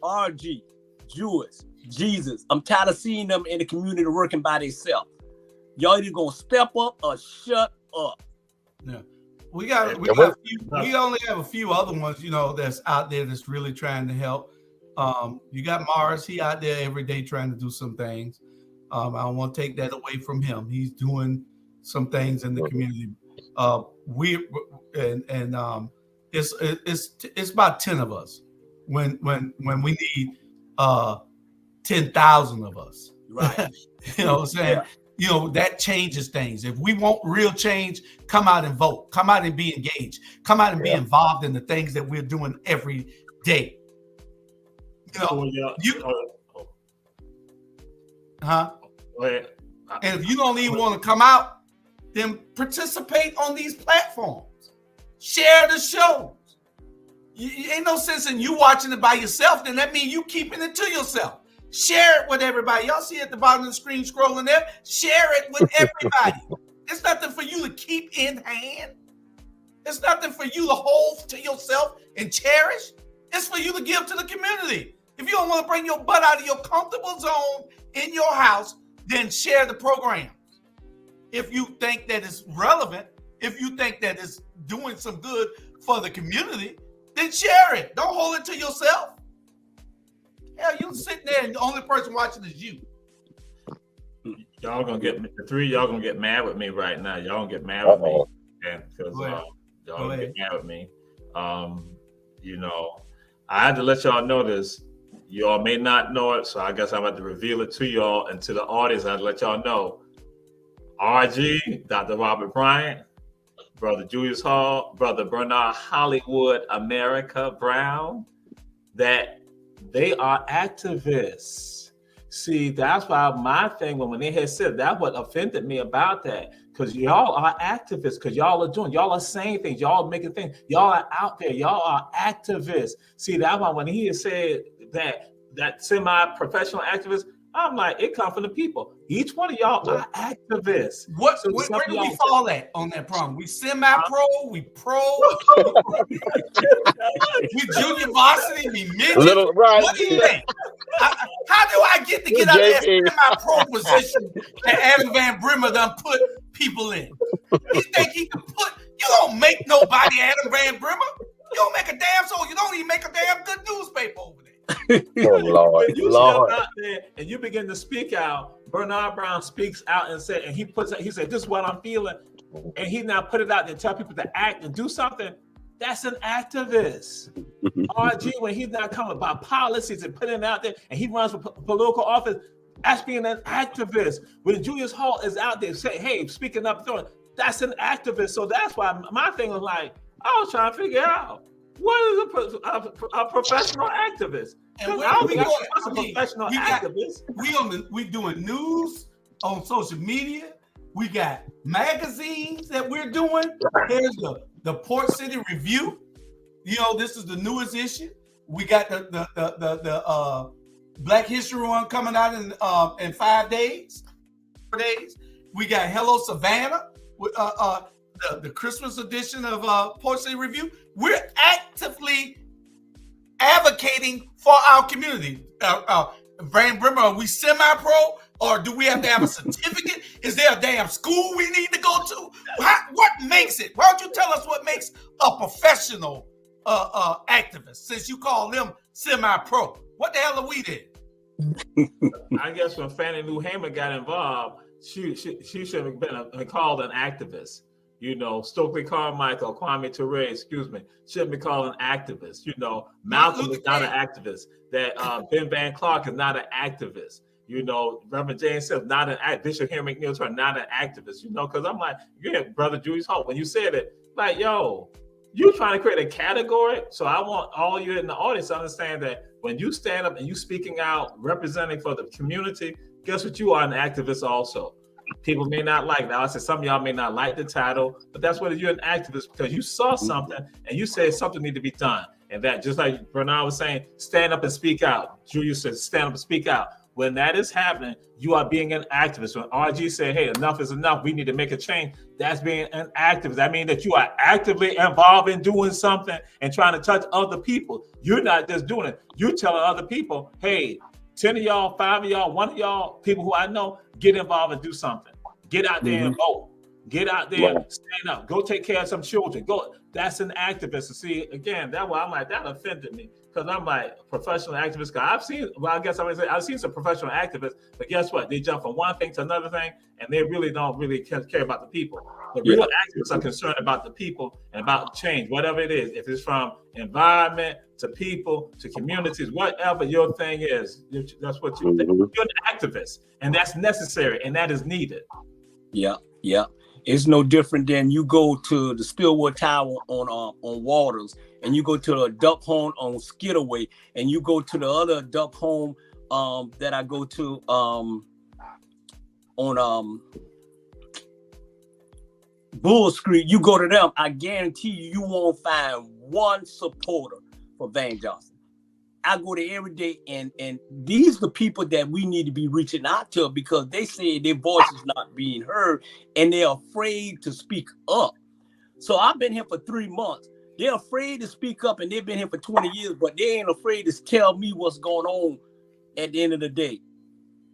RG. Jewish, Jesus. I'm tired of seeing them in the community working by themselves. Y'all either gonna step up or shut up. Yeah, we only have a few other ones, you know, that's out there that's really trying to help. You got Mars. He out there every day trying to do some things. I don't want to take that away from him. He's doing some things in the community. It's about 10 of us when we need 10,000 of us. Right. You know what I'm saying? Yeah. You know, that changes things. If we want real change, come out and vote. Come out and be engaged. Come out and be involved in the things that we're doing every day. You know, And if you don't even want to come out, then participate on these platforms. Share the shows. Ain't no sense in you watching it by yourself. Then that means you keeping it to yourself. Share it with everybody. Y'all see at the bottom of the screen scrolling there. Share it with everybody. It's nothing for you to keep in hand. It's nothing for you to hold to yourself and cherish. It's for you to give to the community. If you don't want to bring your butt out of your comfortable zone in your house, then share the programs. If you think that it's relevant, if you think that it's doing some good for the community, then share it. Don't hold it to yourself. Hell, you sitting there and the only person watching is you. Y'all gonna get the three of y'all gonna get mad with me right now. Y'all gonna get mad with me, and because y'all gonna get mad with me. You know, I had to let y'all know this. Y'all may not know it, so I guess I'm about to reveal it to y'all and to the audience. I'd let y'all know. RG, Dr. Robert Bryant, Brother Julius Hall, Brother Bernard Hollywood America Brown, that they are activists. See, that's why my thing when they had said that, what offended me about that, because y'all are activists, because y'all are saying things, y'all are making things, y'all are out there, y'all are activists. See, that's why when he had said that semi-professional activist, I'm like, it comes from the people. Each one of y'all are activists. Where do we fall at on that problem? We semi-pro, we pro, we junior varsity, we midget. Right. What do you think? How do I get out of that semi-pro position that Adam Van Brimmer done put people in? You think he can put? You don't make nobody Adam Van Brimmer. You don't make a damn soul. You don't even make a damn good newspaper over there. Oh Lord, when you Lord. step out there and you begin to speak out, Bernard Brown speaks out and said, and he said, this is what I'm feeling. And he now put it out there and tell people to act and do something. That's an activist. RG, when he's not coming about policies and putting it out there and he runs for political office, that's being an activist. When Julius Hall is out there saying, hey, speaking up, that's an activist. So that's why my thing was like, I was trying to figure out, what is a professional activist? And I don't think that's a professional activist. We doing news on social media. We got magazines that we're doing. Here's the Port City Review. You know, this is the newest issue. We got the Black History one coming out in 5 days. 4 days. We got Hello Savannah, the Christmas edition of Port City Review. We're actively advocating for our community. Van Brimmer, are we semi-pro, or do we have to have a certificate? Is there a damn school we need to go to? What makes it? Why don't you tell us what makes a professional activist, since you call them semi-pro? What the hell are we then? I guess when Fannie Lou Hamer got involved, she should have been called an activist. You know, Stokely Carmichael, Kwame Ture, shouldn't be called an activist. You know, Malcolm is not an activist. That Ben Van Clark is not an activist. You know, Reverend James Smith, not an activist. Bishop Henry McNeil Turner, not an activist. You know, because I'm like, yeah, Brother Julius Hall, when you said it, like, yo, you trying to create a category. So I want all you in the audience to understand that when you stand up and you speaking out, representing for the community, guess what? You are an activist also. People may not like that. I said some of y'all may not like the title, but that's what you're an activist, because you saw something and you said something need to be done. And that, just like Bernard was saying, stand up and speak out. Julius said, stand up and speak out. When that is happening, you are being an activist. When RG said, hey, enough is enough, we need to make a change, that's being an activist. That means that you are actively involved in doing something and trying to touch other people. You're not just doing it. You're telling other people, hey, 10 of y'all, 5 of y'all, 1 of y'all, people who I know, get involved and do something. Get out there and vote. Get out there, stand up. Go take care of some children. Go. That's an activist. See, again, that why I'm like, that offended me, because I'm like, professional activist. Because I've seen, well, I guess I would say I've seen some professional activists, but guess what? They jump from one thing to another thing, and they really don't care about the people. But real activists are concerned about the people and about change, whatever it is. If it's from environment to people to communities, whatever your thing is, that's what you think. You're an activist, and that's necessary, and that is needed. Yeah. It's no different than you go to the Stillwater Tower on Waters, and you go to the duck home on Skidaway, and you go to the other duck home that I go to on Bull Street. You go to them, I guarantee you won't find one supporter for Van Johnson. I go there every day, and these are the people that we need to be reaching out to, because they say their voice is not being heard and they're afraid to speak up. So I've been here for 3 months. They're afraid to speak up, and they've been here for 20 years, but they ain't afraid to tell me what's going on at the end of the day.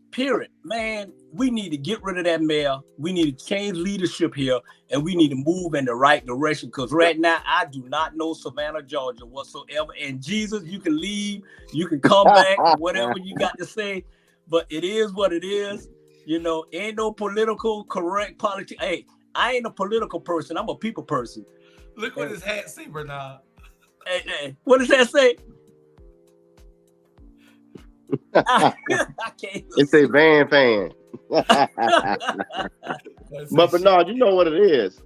Period. Man, we need to get rid of that mayor. We need to change leadership here, and we need to move in the right direction, because right now I do not know Savannah, Georgia whatsoever. And Jesus, you can leave, you can come back, whatever you got to say, but it is what it is. You know, ain't no political correct politics. Hey, I ain't a political person. I'm a people person. Look what his hat say, Bernard. Hey, what does that say? I can't. It's a Van fan. But Bernard, you know what it is.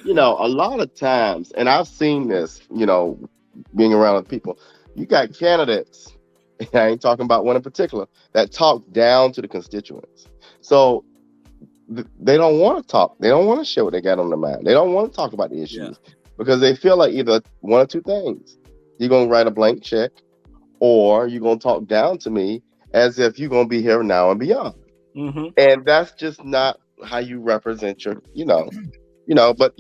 you know, a lot of times, and I've seen this, you know, being around with people, you got candidates, I ain't talking about one in particular, that talk down to the constituents. So they don't want to talk. They don't want to share what they got on their mind. They don't want to talk about the issues because they feel like either one or two things. You're going to write a blank check, or you're going to talk down to me as if you're going to be here now and beyond. Mm-hmm. And that's just not how you represent your, but,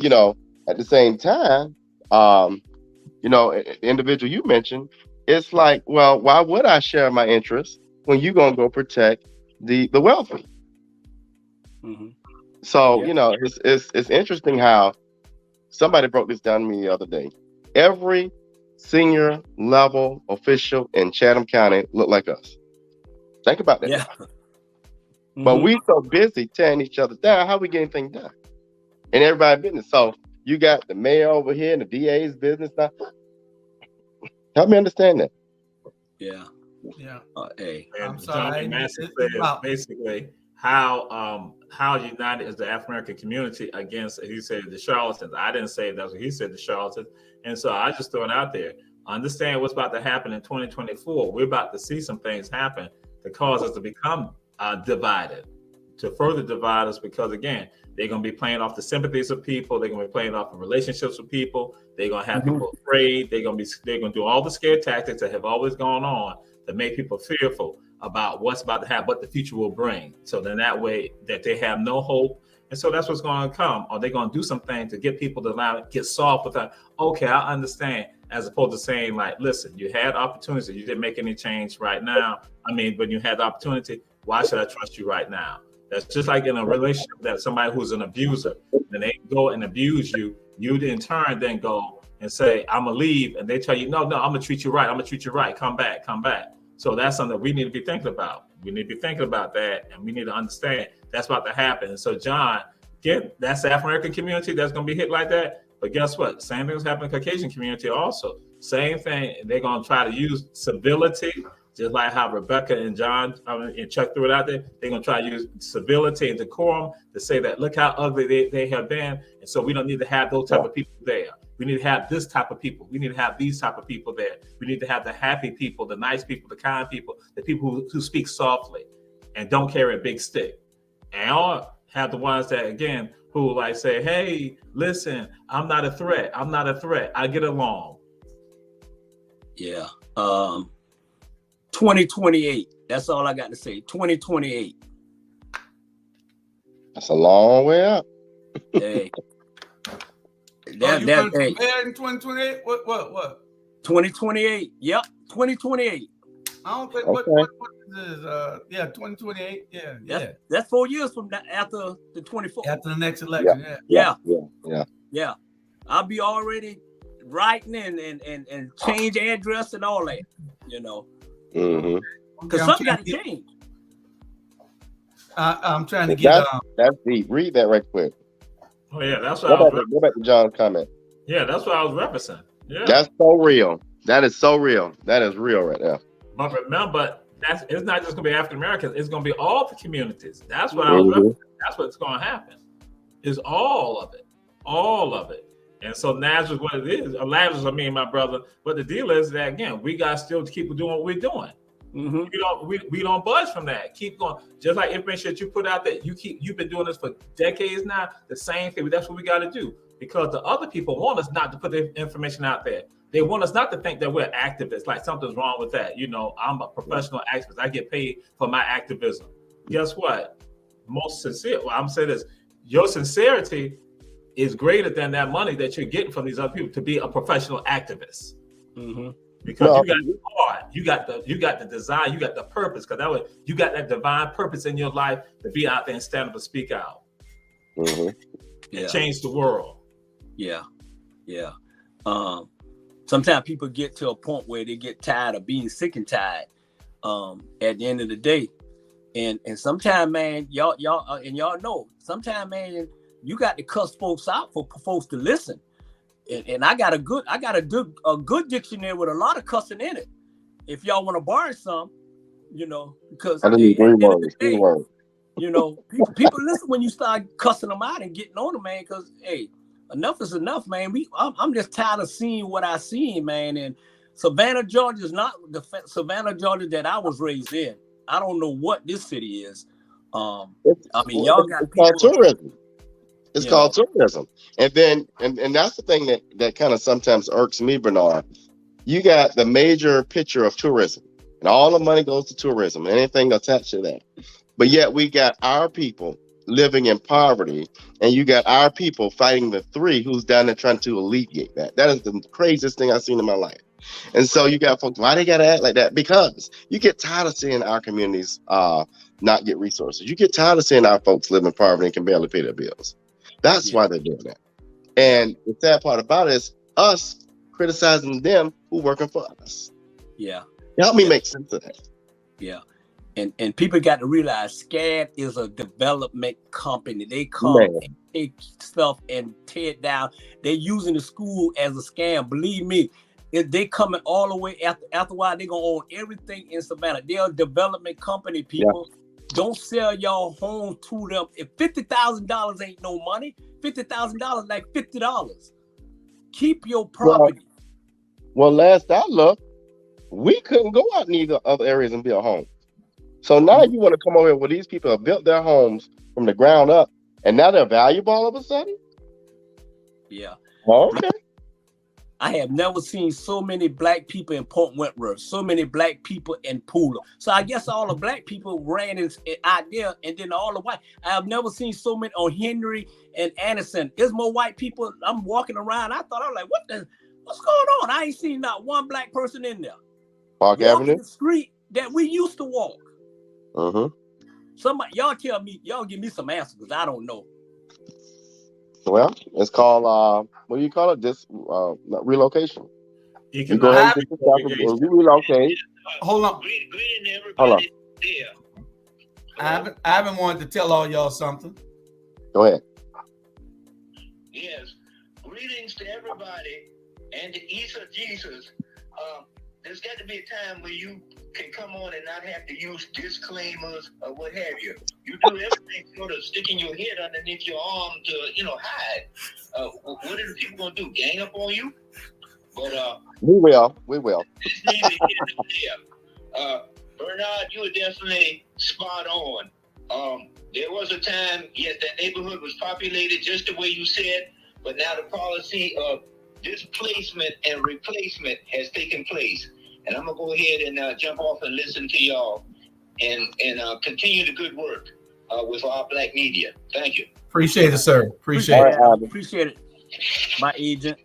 at the same time, the individual you mentioned, it's like, well, why would I share my interests when you're going to go protect the wealthy? Mm-hmm. So, it's interesting how somebody broke this down to me the other day. Every senior level official in Chatham County look like us. Think about that. Yeah. Mm-hmm. But we so busy tearing each other down, how we getting things done? And everybody business. So you got the mayor over here and the DA's business now. Help me understand that. Yeah. Yeah. Hey. I'm sorry. Master says basically how united is the African American community against, he said, the charlatans. I didn't say that's what he said, the charlatans. And so I just throw it out there. Understand what's about to happen in 2024. We're about to see some things happen that cause us to become divided, to further divide us, because again, they're going to be playing off the sympathies of people. They're going to be playing off the relationships with people. They're going to have people afraid. They're going to do all the scare tactics that have always gone on to make people fearful about what's about to happen, what the future will bring. So then that way that they have no hope. And so that's what's going to come. Or they're going to do something to get people to get soft with that. Okay, I understand. As opposed to saying like, listen, you had opportunities. You didn't make any change right now. I mean, when you had the opportunity, why should I trust you right now? That's just like in a relationship that somebody who's an abuser, and they go and abuse you, you in turn then go and say, I'm gonna leave. And they tell you, no, I'm gonna treat you right. I'm gonna treat you right. Come back. So that's something that we need to be thinking about. We need to be thinking about that. And we need to understand that's about to happen. And so John, again, that's the African American community that's gonna be hit like that. But guess what? Same thing is happening in the Caucasian community also. Same thing. They're gonna try to use civility, just like how Rebecca and John and Chuck threw it out there. They're going to try to use civility and decorum to say that, look how ugly they have been. And so we don't need to have those type of people there. We need to have this type of people. We need to have these type of people there. We need to have the happy people, the nice people, the kind people, the people who speak softly and don't carry a big stick. And I'll have the ones that, again, who like say, hey, listen, I'm not a threat. I get along. Yeah. 2028. That's all I got to say. 2028. That's a long way up. Hey. You in 2028? What? 2028. Yep. 2028. I don't think what is 2028. Yeah. That's 4 years from that, after the 24th. After the next election. Yeah. I'll be already writing and change address and all that, Because something got to change. I'm trying to get. That's deep. Read that right quick. Oh yeah, that's what go back to John's comment. Yeah, that's what I was referencing. Yeah, that's so real. That is so real. That is real right now. But remember, it's not just gonna be African Americans. It's gonna be all the communities. That's what I was referencing. That's what's gonna happen. It's all of it. And so Nazareth, what it is, Lazarus, I mean, my brother. But the deal is that again, we got still to keep doing what we're doing. Mm-hmm. We don't budge from that. Keep going. Just like information that you put out there, you've been doing this for decades now. The same thing. That's what we got to do, because the other people want us not to put the information out there. They want us not to think that we're activists. Like something's wrong with that. I'm a professional activist. I get paid for my activism. Guess what? Most sincere. Well, I'm saying this. Your sincerity is greater than that money that you're getting from these other people to be a professional activist. Mm-hmm. Because you got the heart, you got the design, you got the purpose. Because that way, you got that divine purpose in your life to be out there and stand up and speak out, and change the world. Yeah. Sometimes people get to a point where they get tired of being sick and tired. At the end of the day, and sometimes, man, y'all know, sometimes, man, you got to cuss folks out for folks to listen. And I got a good dictionary with a lot of cussing in it. If y'all want to borrow some, because people listen when you start cussing them out and getting on them, man. Because enough is enough, man. I'm just tired of seeing what I seen, man. And Savannah, Georgia is not the Savannah, Georgia that I was raised in. I don't know what this city is. I mean, y'all got it's called tourism. It's called know. tourism. And then and that's the thing that kind of sometimes irks me, Bernard. You got the major picture of tourism, and all the money goes to tourism, anything attached to that. But yet we got our people living in poverty, and you got our people fighting the three who's down there trying to alleviate that. That is the craziest thing I've seen in my life. And so you got folks, why they gotta act like that? Because you get tired of seeing our communities not get resources. You get tired of seeing our folks live in poverty and can barely pay their bills. That's why they're doing that. And the sad part about it is us criticizing them who working for us. Yeah. Help me make sense of that. Yeah. And people got to realize SCAD is a development company. They come and take stuff and tear it down. They're using the school as a scam. Believe me, if they coming all the way after a while, they're gonna own everything in Savannah. They're a development company, people. Yeah. Don't sell y'all home to them. If $50,000 ain't no money, $50,000 like $50. Keep your property. Well, last I looked, we couldn't go out in these other areas and build homes. So now you want to come over here where these people have built their homes from the ground up, and now they're valuable all of a sudden? Yeah. Okay. I have never seen so many black people in Port Wentworth, so many black people in Pooler. So I guess all the black people ran out there, and then all the white. I have never seen so many on Henry and Anderson. There's more white people. I'm walking around. I thought, I was like, what's going on? I ain't seen not one black person in there. Park Avenue? The street that we used to walk. Somebody, y'all tell me, y'all give me some answers, because I don't know. Well, it's called what do you call it? Relocation. You can go ahead and relocate. Hold on. Hold on. Ivan wanted to tell all y'all something. Go ahead. Yes. Greetings to everybody and the East of Jesus. There's got to be a time where you can come on and not have to use disclaimers or what have you. You do everything sort of sticking your head underneath your arm to, hide. What are the people going to do? Gang up on you? But we will. Bernard, you were definitely spot on. There was a time, yes, that neighborhood was populated just the way you said, but now the policy of displacement and replacement has taken place. And I'm going to go ahead and jump off and listen to y'all and continue the good work with our black media. Thank you. Appreciate it, sir. Appreciate it. My agent.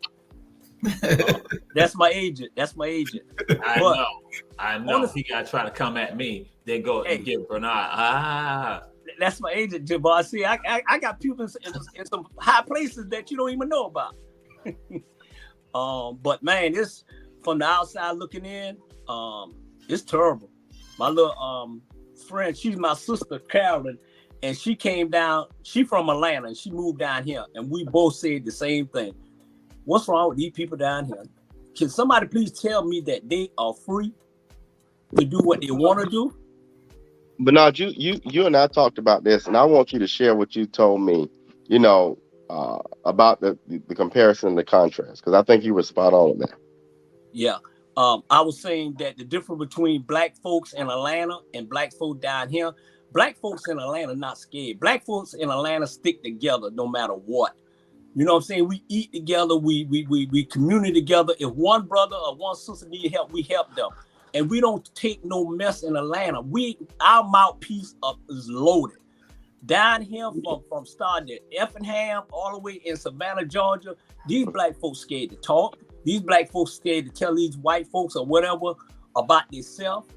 That's my agent. I know. He got to try to come at me. They go and get Bernard. That's my agent, Jabbar. See, I got people in some high places that you don't even know about. But man, this from the outside looking in, it's terrible. My little friend, she's my sister, Carolyn, and she came down. She from Atlanta, and she moved down here, and we both said the same thing. What's wrong with these people down here? Can somebody please tell me that they are free to do what they want to do? Bernard, you and I talked about this, and I want you to share what you told me, about the comparison and the contrast, because I think you were spot on with that. Yeah. I was saying that the difference between black folks in Atlanta and black folks down here, black folks in Atlanta not scared. Black folks in Atlanta stick together no matter what. You know what I'm saying? We eat together, we communicate together. If one brother or one sister need help, we help them. And we don't take no mess in Atlanta. Our mouthpiece is loaded. Down here from starting at Effingham all the way in Savannah, Georgia, these black folks scared to talk. These black folks scared to tell these white folks or whatever about themselves.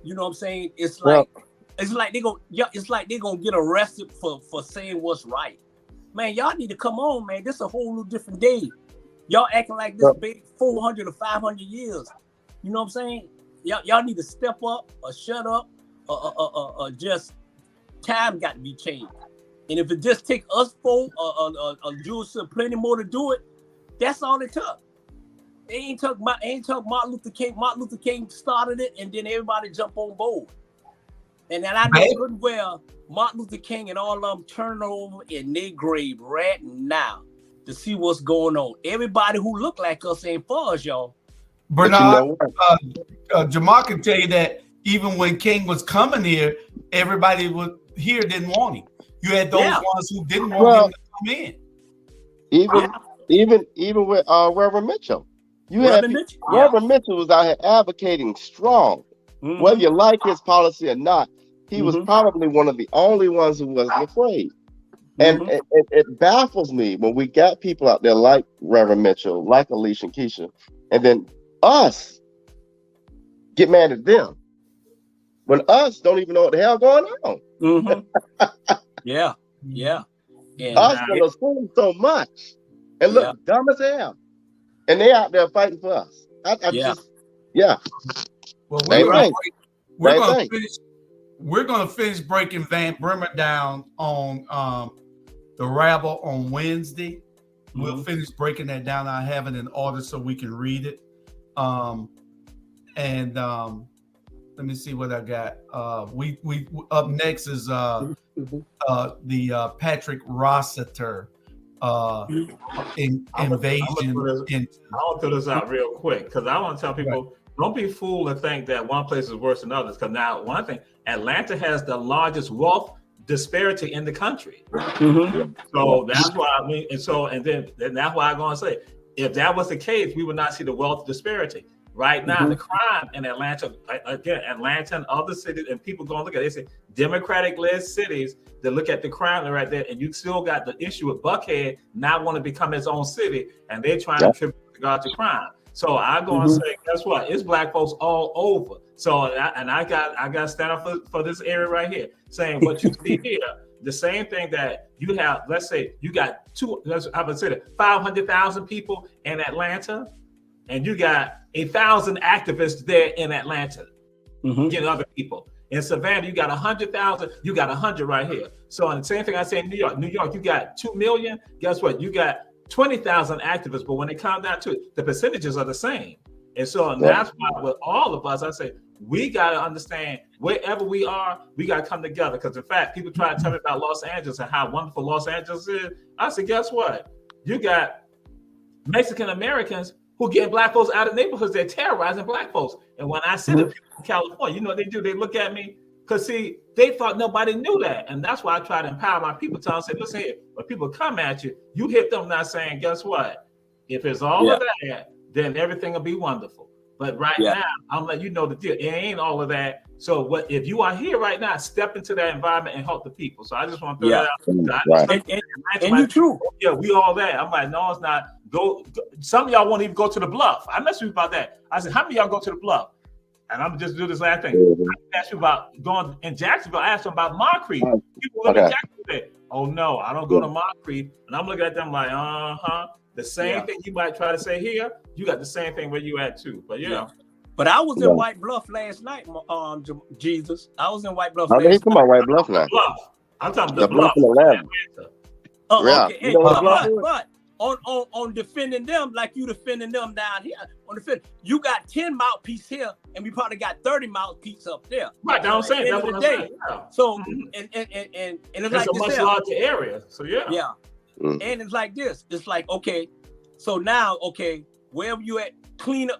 You know what I'm saying? It's like they're gonna get arrested for saying what's right. Man, y'all need to come on, man. This is a whole new different day. Y'all acting like this big 400 or 500 years. You know what I'm saying? Y'all need to step up or shut up or just time got to be changed. And if it just take us four or Jews plenty more to do it, that's all it took. They ain't took Martin Luther King. Martin Luther King started it, and then everybody jumped on board. And then I know good well Martin Luther King and all of them turning over in their grave right now. to see what's going on. Everybody who look like us ain't for us, y'all. Bernard, Jamal can tell you that even when King was coming here, everybody here didn't want him. You had those ones who didn't want him to come in. Even with Reverend Mitchell, Reverend Mitchell was out here advocating strong. Mm-hmm. Whether you like his policy or not, he was probably one of the only ones who wasn't afraid. And it baffles me when we got people out there like Reverend Mitchell, like Alicia and Keisha, and then us get mad at them when us don't even know what the hell going on. Yeah. And us will assume so much and look dumb as hell, and they out there fighting for us. Well, we're gonna finish breaking Van Brimmer down on the rabble on Wednesday. We'll finish breaking that down. I have it in order so we can read it. Let me see what I got. We up next is the Patrick Rossiter invasion. I want to throw this out real quick because I want to tell people, don't be fooled to think that one place is worse than others. Because now, one thing, Atlanta has the largest wealth disparity in the country. So that's why I mean, and then that's why I'm going to say, if that was the case, we would not see the wealth disparity. Right now, the crime in Atlanta, again, Atlanta and other cities, and people going to look at it, they say Democratic-led cities that look at the crime right there, and you still got the issue with Buckhead not want to become its own city, and they're trying to contribute to crime. So I'm going to say, guess what? It's black folks all over. So, I got to stand up for this area right here, saying what you see here, the same thing that you have, let's say you got 500,000 people in Atlanta, and you got 1,000 activists there in Atlanta, getting other people. In Savannah, you got 100,000, you got 100 right here. So, and the same thing I say in New York, you got 2 million. Guess what? You got 20,000 activists, but when it comes down to it, the percentages are the same. And so that's why with all of us, I say, we got to understand wherever we are, we got to come together. Because in fact, people try to tell me about Los Angeles and how wonderful Los Angeles is. I said, guess what? You got Mexican Americans who get black folks out of neighborhoods. They're terrorizing black folks. And when I said to people in California, you know what they do? They look at me because, see, they thought nobody knew that. And that's why I try to empower my people, tell them, say, listen here, when people come at you, you hit them not saying, guess what? If it's all of that, then everything will be wonderful. But right now, I'm letting you know the deal. It ain't all of that. So what if you are here right now, step into that environment and help the people. So I just want to throw that out. And you too. Yeah, we all that. I'm like, no, it's not. Go. Some of y'all won't even go to the Bluff. I messed with you about that. I said, how many of y'all go to the Bluff? And I'm just do this last thing. I asked you about going in Jacksonville. I asked them about Moncrief. People live in Jacksonville. Oh no, I don't go to Moncrief. And I'm looking at them like, the same thing you might try to say here, you got the same thing where you at too. But But I was in White Bluff last night, Jesus. I was in White Bluff last night. He's talking about White Bluff now. I'm talking about the Bluff. Okay. But on defending them like you defending them down here, you got 10 mouthpiece here, and we probably got 30 mouthpiece up there. Right, that's what I'm saying. That's what I'm saying. So and it's like a much larger area. So and it's like this. It's like, okay, so now, wherever you at, clean.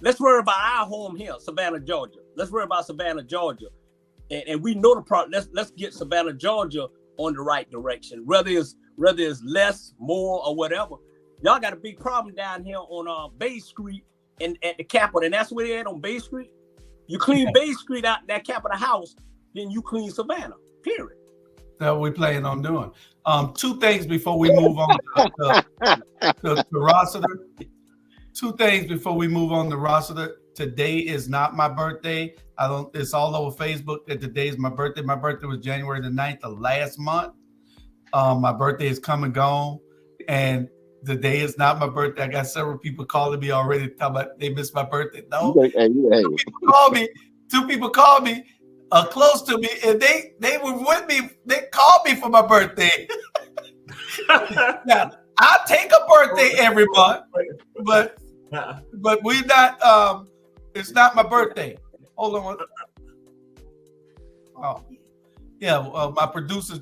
Let's worry about our home here, Savannah, Georgia. Let's worry about Savannah, Georgia. And we know the problem. Let's get Savannah, Georgia on the right direction. Whether it's less, more, or whatever. Y'all got a big problem down here on Bay Street and at the Capitol. And that's where they're at on Bay Street. You clean Bay Street out, that Capitol House, then you clean Savannah, period. That we plan on doing. Two things before we move on to Rossiter. Two things before we move on to Rossiter. Today is not my birthday. It's all over Facebook that today is my birthday. My birthday was January the 9th of last month. My birthday is come and gone. And the day is not my birthday. I got several people calling me already talking about they missed my birthday. No. Two people called me close to me, and they were with me. They called me for my birthday. Now, I take a birthday every month, but we not. It's not my birthday. Hold on. Oh, yeah. My producer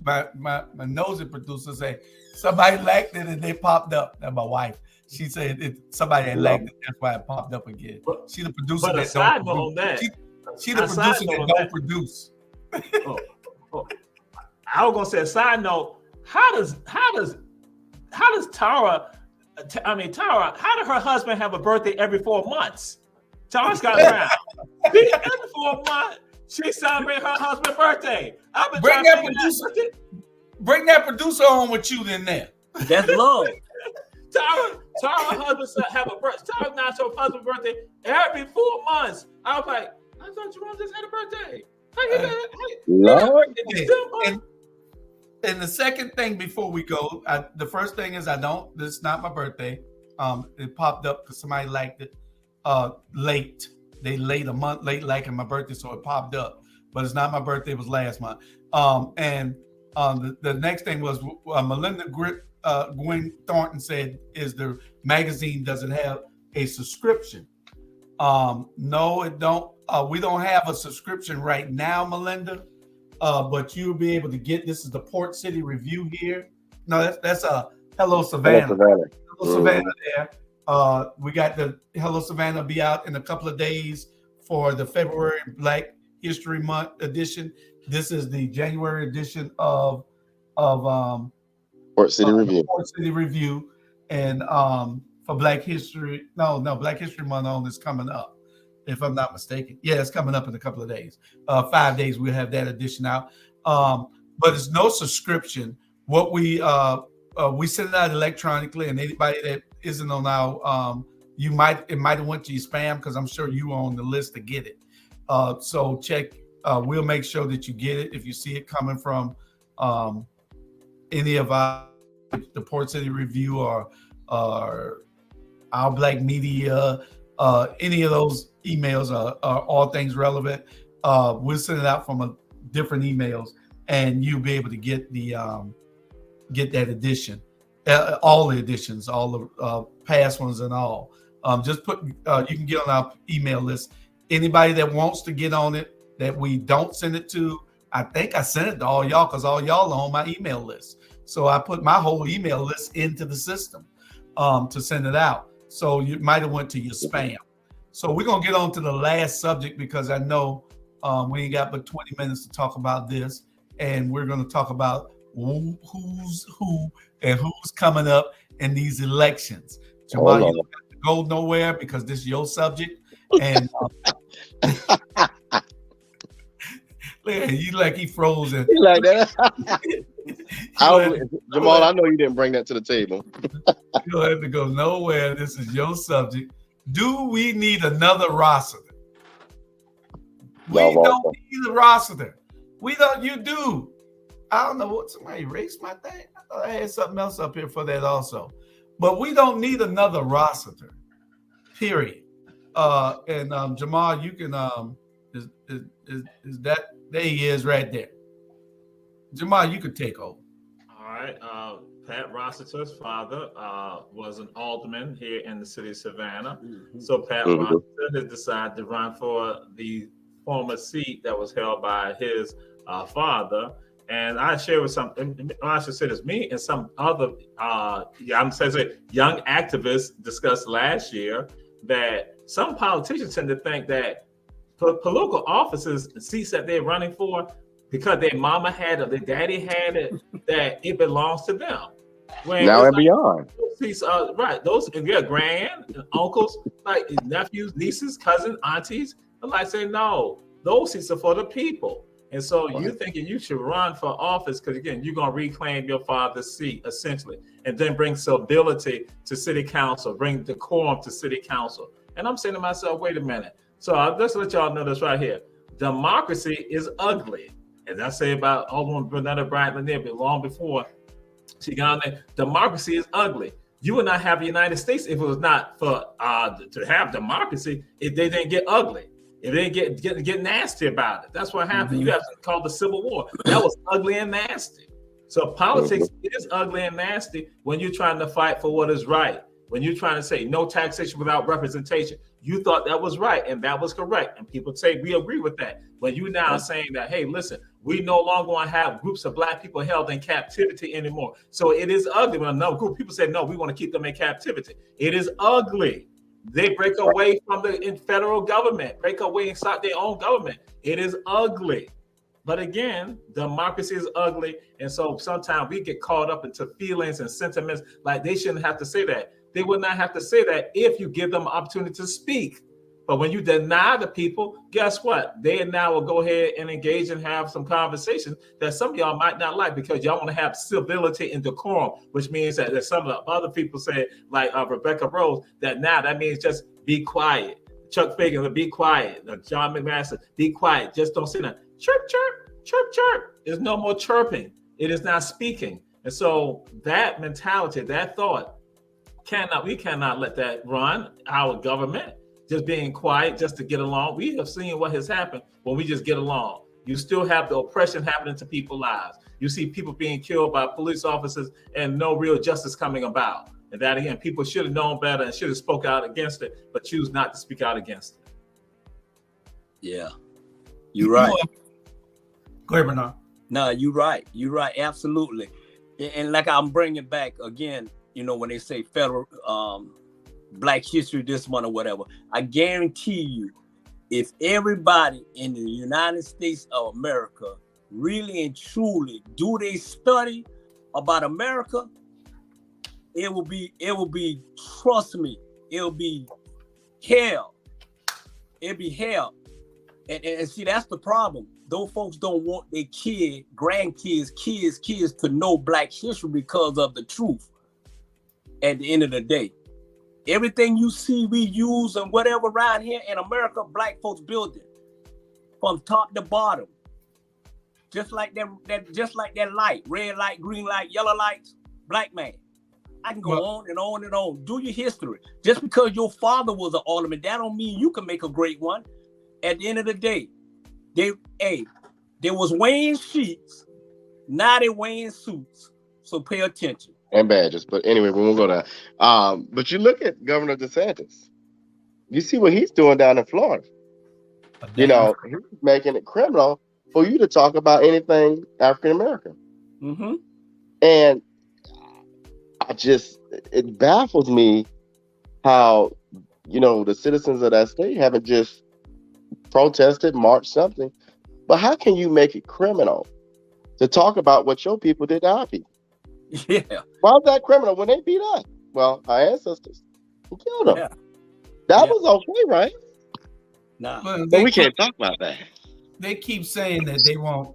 my nosy producer say somebody liked it and they popped up. That's my wife. She said somebody had liked it. That's why it popped up again. She the producer But that aside don't on that, she the producer that don't produce. I was gonna say a side note. How does Tara? Tara. How did her husband have a birthday every 4 months? Tara's got around. Every 4 months, she celebrated her husband's birthday. I've been Bring that producer on with you then. There. That's love. Tara, her husband have a birthday. Tara now her husband's birthday every 4 months. I was like, I thought you just had a birthday. Lord. And the second thing before we go, the first thing is this is not my birthday. It popped up because somebody liked it late. They a month late liking my birthday, so it popped up. But it's not my birthday, it was last month. The next thing was Melinda Gwen Thornton said, is the magazine, does it have a subscription? No, it don't. We don't have a subscription right now, Melinda. But you'll be able to get, this is the Port City Review here. No, that's Hello Savannah. Hello Savannah there. We got the Hello Savannah be out in a couple of days for the February Black History Month edition. This is the January edition of Port City Review. Port City Review. And for Black History, Black History Month is coming up, if I'm not mistaken. Yeah, it's coming up in a couple of days. 5 days, we'll have that edition out. But it's no subscription. What we send it out electronically, and anybody that isn't on our, it might have went to your spam, because I'm sure you are on the list to get it. So check. We'll make sure that you get it if you see it coming from any of the Port City Review or Our Black Media, any of those emails are all things relevant. We'll send it out from different emails, and you'll be able to get get that edition, all the editions, all the past ones and all. Just put you can get on our email list. Anybody that wants to get on it that we don't send it to, I think I sent it to all y'all because all y'all are on my email list. So I put my whole email list into the system to send it out. So you might have went to your spam. So we're going to get on to the last subject, because I know we ain't got but 20 minutes to talk about this. And we're going to talk about who's who and who's coming up in these elections. Jamal, you don't have to go nowhere because this is your subject. And you like he froze. And, you like that? Jamal, I know you didn't bring that to the table. You don't have to go nowhere. This is your subject. Do we need another Rossiter? We don't need a Rossiter. We don't. You do. I don't know what, somebody erased my thing. I thought I had something else up here for that also. But we don't need another Rossiter. Period. And Jamal, you can is that there he is right there. Jamal, you could take over. All right. Pat Rossiter's father was an alderman here in the city of Savannah. Mm-hmm. So Pat Rossiter has decided to run for the former seat that was held by his father. And I share with I should say this, me and some other young activists discussed last year that some politicians tend to think that political offices, seats that they're running for, because their mama had it or their daddy had it, that it belongs to them. When now and beyond. Those seats are right. Those grand and uncles, like nephews, nieces, cousins, aunties, are like saying, no, those seats are for the people. And so you're thinking you should run for office because, again, you're going to reclaim your father's seat, essentially, and then bring civility to city council, bring decorum to city council. And I'm saying to myself, wait a minute. So let's let y'all know this right here. Democracy is ugly. As I say about Alderman Bernetta Bryant Lanier, but long before she got on there, democracy is ugly. You would not have the United States if it was not for to have democracy, if they didn't get ugly. If they didn't get nasty about it. That's what happened. You have something called the Civil War. That was ugly and nasty. So politics is ugly and nasty when you're trying to fight for what is right. When you're trying to say no taxation without representation. You thought that was right and that was correct. And people say, we agree with that. But you now are saying that, hey, listen, we no longer want to have groups of Black people held in captivity anymore. So it is ugly when another group of people say, no, we want to keep them in captivity. It is ugly. They break away from the federal government, break away and start their own government. It is ugly. But again, democracy is ugly. And so sometimes we get caught up into feelings and sentiments like they shouldn't have to say that. They would not have to say that if you give them an opportunity to speak. But when you deny the people, guess what? They now will go ahead and engage and have some conversations that some of y'all might not like because y'all want to have civility and decorum, which means that some of the other people say, like Rebecca Rose, that now that means just be quiet. Chuck Fagan, be quiet. John McMaster, be quiet. Just don't say that. Chirp, chirp, chirp, chirp. There's no more chirping. It is not speaking. And so that mentality, that thought, we cannot let that run our government. Just being quiet just to get along. We have seen what has happened when we just get along. You still have the oppression happening to people's lives. You see people being killed by police officers and no real justice coming about. And that again, people should have known better and should have spoke out against it, but choose not to speak out against it. Yeah, you're right. Go ahead, Bernard. No, you're right. You're right. Absolutely. And like I'm bringing back again, you know, when they say federal Black history, this one or whatever, I guarantee you, if everybody in the United States of America really and truly do they study about America, it will be, trust me, it'll be hell. It'll be hell. And see, that's the problem. Those folks don't want their kids, grandkids, kids to know Black history because of the truth. At the end of the day, everything you see we use and whatever around here in America, Black folks build it from top to bottom. Just like that light, red light, green light, yellow lights, Black man. I can go on and on and on. Do your history. Just because your father was an alderman, that don't mean you can make a great one. At the end of the day, there was weighing sheets, now they weighing suits. So pay attention. And badges. But anyway, we won't go there. But you look at Governor DeSantis. You see what he's doing down in Florida. You know, he's making it criminal for you to talk about anything African American. Mm-hmm. And it baffles me how, you know, the citizens of that state haven't just protested, marched, something. But how can you make it criminal to talk about what your people did to our people? Yeah. Why is that criminal when they beat us? Well, our ancestors killed them. Yeah. That was okay, right? Nah. But we can't talk about that. They keep saying that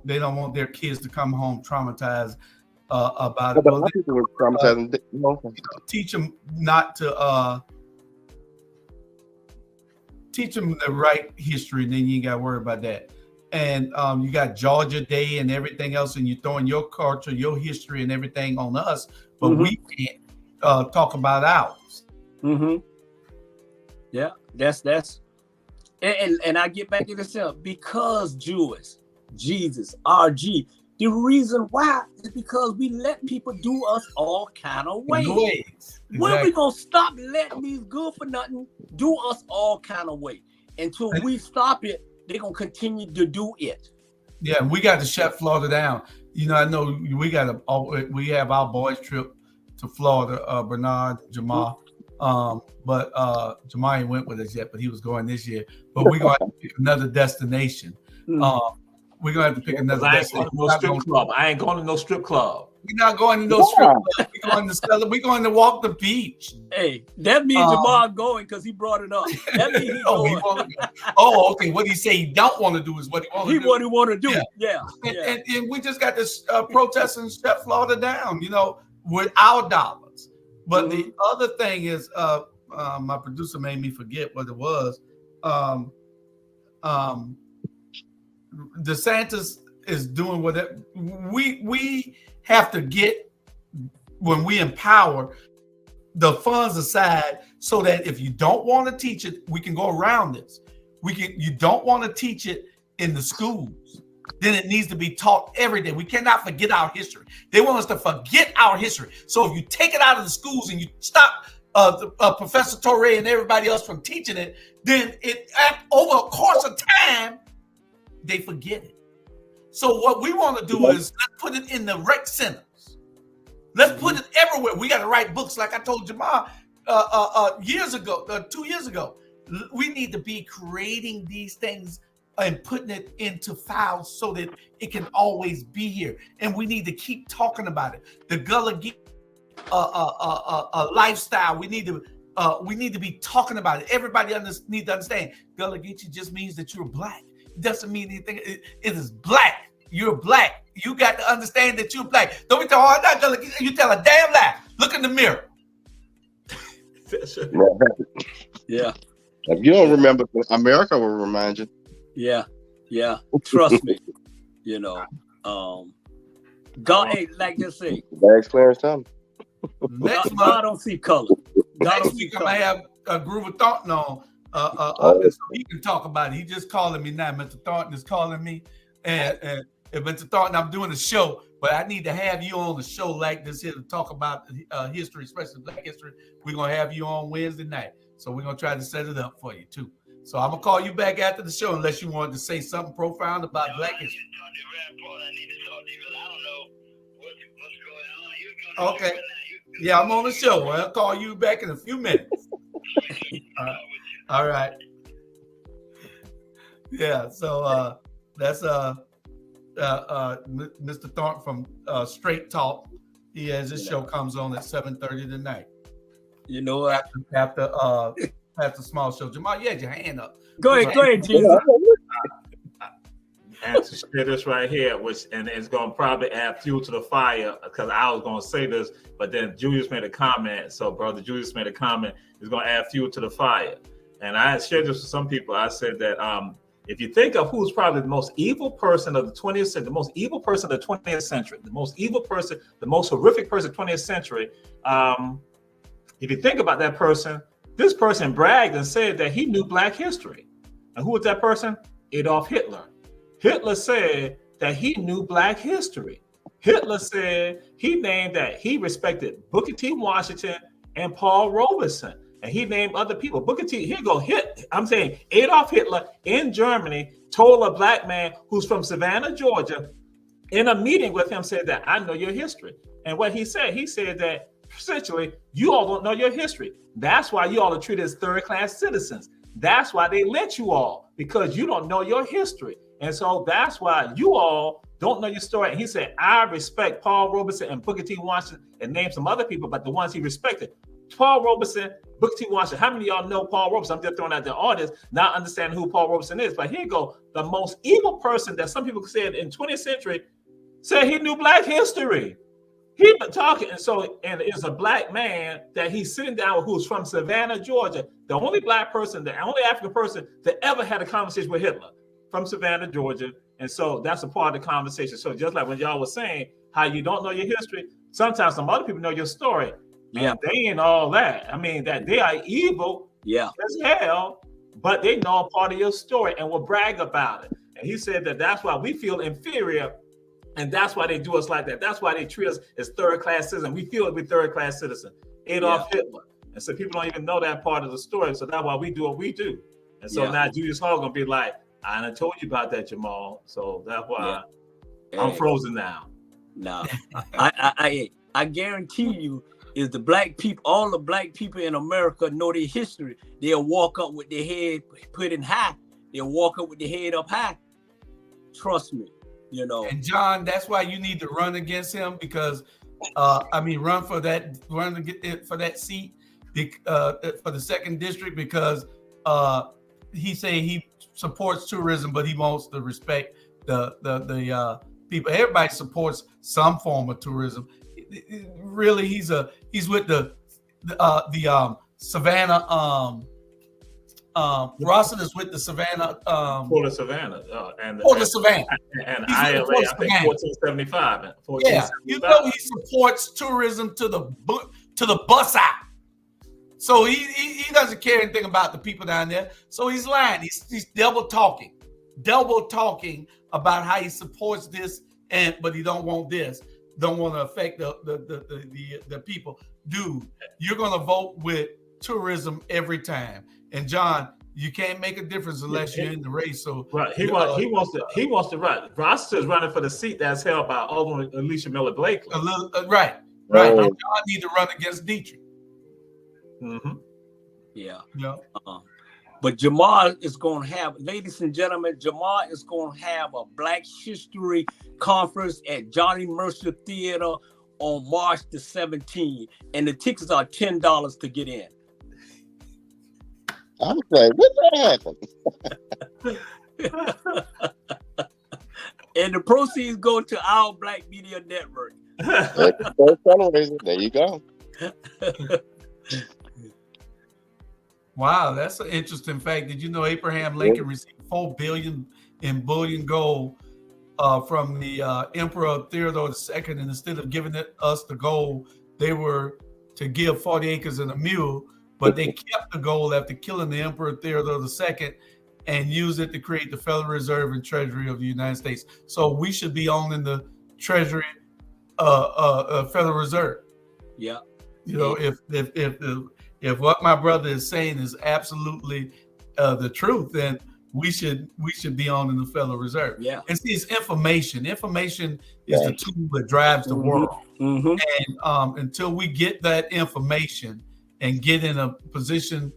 they don't want their kids to come home traumatized about it. But a lot of people were traumatized. Teach them not to teach them the right history, and then you ain't got to worry about that. And you got Georgia Day and everything else, and you're throwing your culture, your history, and everything on us, but we can't talk about ours. Mm-hmm. Yeah, that's and I get back to this because Jewish, Jesus, RG. The reason why is because we let people do us all kind of ways. Exactly. When we gonna stop letting these good for nothing do us all kind of way? Until we stop it, they're gonna continue to do it. Yeah, we got to shut Florida down. You know, I know we have our boys trip to Florida, Bernard, Jamal. But Jamal ain't went with us yet, but he was going this year. But we're gonna have to pick another destination. We're gonna have to pick another destination. I ain't going to no strip club. We're not going to no strip club. We're going to walk the beach. Hey, that means Jamal going because he brought it up. That means he's going. Okay. What he say he don't want to do is what he want to do. What he want to do. Yeah. And we just got this protest and shut Florida down, you know, with our dollars. But the other thing is, my producer made me forget what it was. DeSantis is doing what we have to get when we empower the funds aside, so that if you don't want to teach it, we can go around this. You don't want to teach it in the schools, then it needs to be taught every day. We cannot forget our history. They want us to forget our history. So if you take it out of the schools and you stop Professor Torre and everybody else from teaching it, then over a course of time, they forget it. So what we want to do is let's put it in the rec centers. Let's put it everywhere. We got to write books, like I told Jamal 2 years ago. We need to be creating these things and putting it into files so that it can always be here. And we need to keep talking about it. The Gullah Geechee lifestyle. We need to be talking about it. Everybody needs to understand. Gullah Geechee just means that you're black. It doesn't mean anything. It is black. You're black. You got to understand that you're black. Don't be talking, oh, I'm not Gullah Geechee. You tell a damn lie. Look in the mirror. Yeah. If you don't remember, America will remind you. Yeah. Trust me. God ain't like this say. Bags Clarence Thomas. Next month, God don't see color. Next week, I'm gonna have a Groove of Thornton on, so he can talk about it. He just calling me now. Mr. Thornton is calling me, and Mr. Thornton, I'm doing a show, but I need to have you on the show like this here to talk about history, especially Black history. We're gonna have you on Wednesday night, so we're gonna try to set it up for you too. So I'm gonna call you back after the show unless you wanted to say something profound about Black history. Okay. Yeah, I'm on the show. I'll call you back in a few minutes. All right. Yeah, so that's Mr. Thornton from Straight Talk. He has his show comes on at 7:30 tonight. You know what? After Small Show. Jamal, you had your hand up. Go ahead, Jesus. And to share this right here, and it's going to probably add fuel to the fire, because I was going to say this, but then Julius made a comment. So brother Julius made a comment. It's going to add fuel to the fire. And I shared this with some people. I said that if you think of who's probably the most evil person of the 20th century, the most evil person of the 20th century, the most evil person, the most horrific person of the 20th century, if you think about that person, this person bragged and said that he knew Black history. And who was that person? Adolf Hitler. Hitler said that he knew Black history. Hitler said he named that he respected Booker T. Washington and Paul Robeson. And he named other people. Booker T. Here go. I'm saying Adolf Hitler in Germany told a Black man who's from Savannah, Georgia, in a meeting with him, said that I know your history. And what he said that essentially you all don't know your history. That's why you all are treated as third-class citizens. That's why they let you all, because you don't know your history. And so that's why you all don't know your story. And he said, I respect Paul Robeson and Booker T. Washington, and named some other people, but the ones he respected. Paul Robeson, Booker T. Washington. How many of y'all know Paul Robeson? I'm just throwing out the audience, not understanding who Paul Robeson is. But here you go. The most evil person that some people said in 20th century said he knew Black history. He been talking, and it's a Black man that he's sitting down with who's from Savannah, Georgia. The only Black person, the only African person that ever had a conversation with Hitler from Savannah, Georgia. And so that's a part of the conversation. So just like when y'all was saying how you don't know your history, sometimes some other people know your story. Yeah, they ain't all that. I mean, that they are evil as hell, but they know a part of your story and will brag about it. And he said that that's why we feel inferior. And that's why they do us like that. That's why they treat us as third-class citizens. We feel we're third-class citizens. Adolf Hitler. And so people don't even know that part of the story. So that's why we do what we do. And so now Julius Hall gonna be like, I done told you about that, Jamal. So that's why I'm frozen now. No, I guarantee you, is the Black people, all the Black people in America know their history. They'll walk up with their head put in high. They'll walk up with their head up high. Trust me. You know, and John, that's why you need to run against him, because run for that seat for the second district, because he say he supports tourism, but he wants to respect the people. Everybody supports some form of tourism. Really, he's with the Savannah. Rawson is with the Savannah. Port of Savannah. And Savannah. And ILA, I think 1475. Yeah, you know he supports tourism to the bus out. So he doesn't care anything about the people down there. So he's lying. He's double talking about how he supports this, but he don't want this. Don't want to affect the people. dude, you're going to vote with tourism every time. And John, you can't make a difference unless you're in the race. So right, he wants to run. Ross is running for the seat that's held by Alderman Alicia Miller Blakely. Right. But John need to run against Dietrich. Mm-hmm. Yeah. Yeah. But Jamal is going to have, ladies and gentlemen, Jamal is going to have a Black History Conference at Johnny Mercer Theater on March the 17th. And the tickets are $10 to get in. I'm like, what that happened? And the proceeds go to our Black Media Network. There you go. Wow, that's an interesting fact. Did you know Abraham Lincoln received $4 billion in bullion gold from the Emperor Theodore II, and instead of giving us the gold, they were to give 40 acres and a mule, but they kept the gold after killing the Emperor Theodore II and used it to create the Federal Reserve and Treasury of the United States. So we should be owning the Treasury, Federal Reserve. Yeah. You know, if what my brother is saying is absolutely the truth, then we should be owning the Federal Reserve. Yeah. And see, it's information. Information is the tool that drives the world. Mm-hmm. And until we get that information and get in a position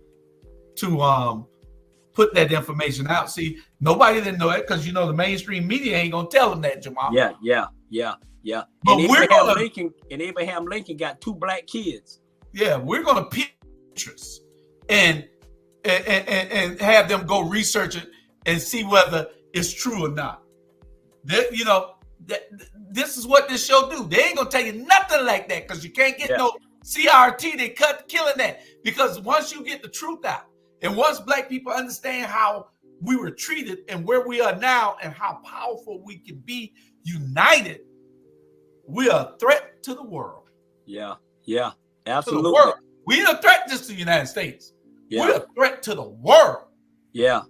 to put that information out, see, nobody didn't know it because the mainstream media ain't gonna tell them that, Jamal. Yeah. But And Abraham Lincoln got 2 black kids. Yeah, we're gonna pick interest and have them go research it and see whether it's true or not. This is what this show do. They ain't gonna tell you nothing like that because you can't get no CRT. They killing that because once you get the truth out and once Black people understand how we were treated and where we are now and how powerful we can be united, we are a threat to the world. Yeah, absolutely. To the world. We ain't a threat just to the United States. Yeah. We're a threat to the world. Yeah.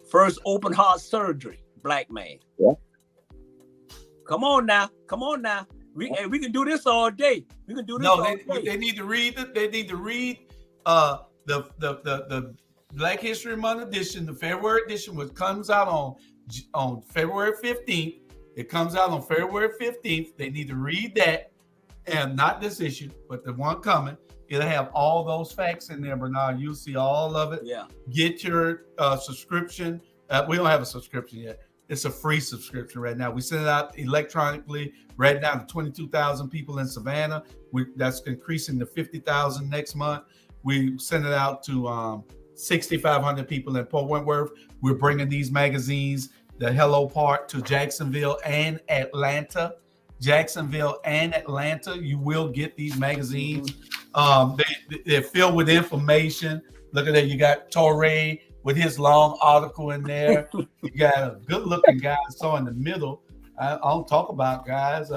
First open heart surgery, Black man. Yeah. Come on now. We can do this all day. We can do this all day. They need to read it. They need to read the Black History Month edition, the February edition, which comes out on February 15th. It comes out on February 15th. They need to read that, and not this issue, but the one coming. It'll have all those facts in there, Bernard. You'll see all of it. Yeah. Get your subscription. We don't have a subscription yet. It's a free subscription right now. We send it out electronically right now to 22,000 people in Savannah. That's increasing to 50,000 next month. We send it out to 6,500 people in Port Wentworth. We're bringing these magazines, the Hello part, to Jacksonville and Atlanta. You will get these magazines. They're filled with information. Look at that. You got Torre with his long article in there. You got a good-looking guy so in the middle. I don't talk about guys,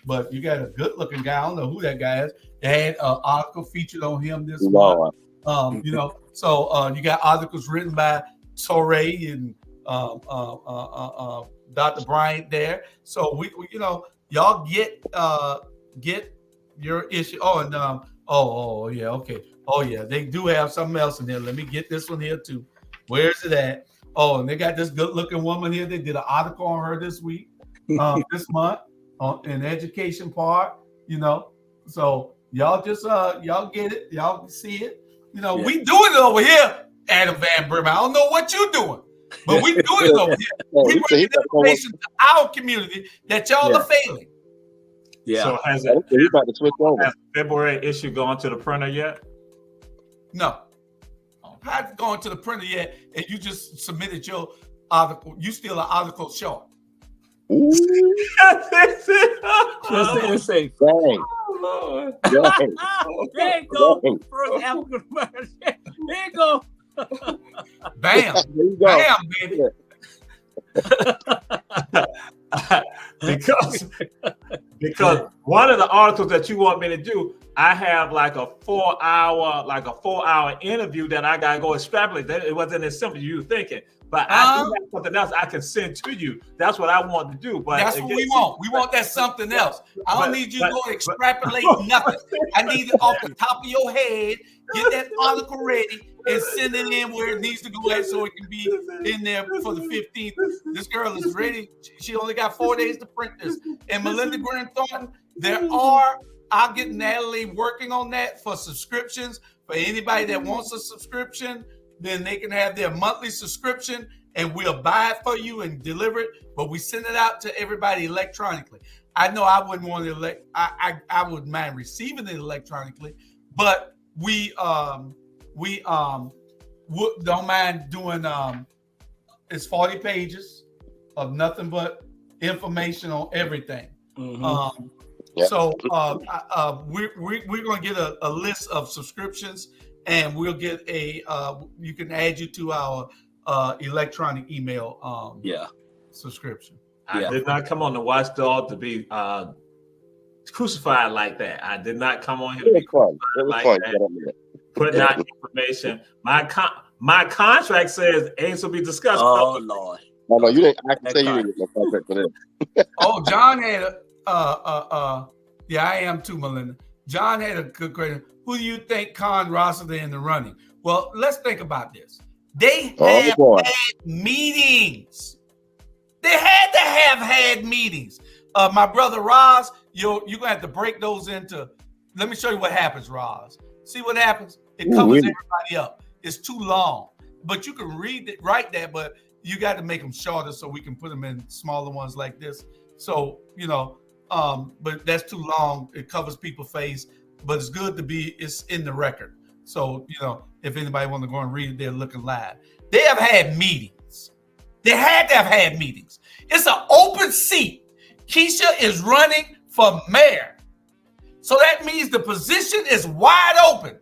but you got a good-looking guy. I don't know who that guy is. They had an article featured on him this month. So you got articles written by Torre and Dr. Bryant there. So we y'all get your issue. They do have something else in there. Let me get this one here too. Where's it at? Oh, and they got this good-looking woman here. They did an article on her this week, this month, in the education part. So y'all just y'all get it, y'all see it. We doing it over here, Adam Van Brimmer. I don't know what you're doing, but we doing it over here. We bringing information to our community that y'all are failing. Yeah. So has the February issue gone to the printer yet? No. I haven't gone to the printer yet, and you just submitted your article. You still an article short. Just say, dang. Oh, there you go. First African American. There you go. Bam. There you go. Bam, baby. because one of the articles that you want me to do, I have like a 4 hour interview that I gotta go extrapolate. It wasn't as simple as you were thinking. But I do have something else I can send to you. That's what I want to do. But that's what we want. We want that something else. I don't need you to go extrapolate nothing. I need it off the top of your head. Get that article ready and send it in where it needs to go at so it can be in there for the 15th. This girl is ready. She only got 4 days to print this. And Melinda Graham Thornton, I'll get Natalie working on that for subscriptions. For anybody that wants a subscription, then they can have their monthly subscription and we'll buy it for you and deliver it. But we send it out to everybody electronically. I know I wouldn't want to I wouldn't mind receiving it electronically, but we don't mind doing it's 40 pages of nothing but information on everything. Mm-hmm. So we're going to get a list of subscriptions, and we'll get you can add you to our electronic email subscription. I did not come on the Watchdog to be crucified like that. I did not come on here to be crucified like that. Putting out information. My contract says aims will be discussed. Oh Lord. No, you didn't. I can say you didn't get no contract for this. Oh, John had yeah, I am too, Melinda. John had a good question. Who do you think Con Rossiter in the running? Well, let's think about this. They have had meetings. They had to have had meetings. My brother Roz, you're gonna have to break those into. Let me show you what happens, Roz. See what happens? It covers everybody up. It's too long, but you can write that, but you got to make them shorter so we can put them in smaller ones like this. So but that's too long. It covers people's face, but it's good to it's in the record. So if anybody want to go and read it, they're looking live. They have had meetings. They had to have had meetings. It's an open seat. Keisha is running for mayor. So that means the position is wide open.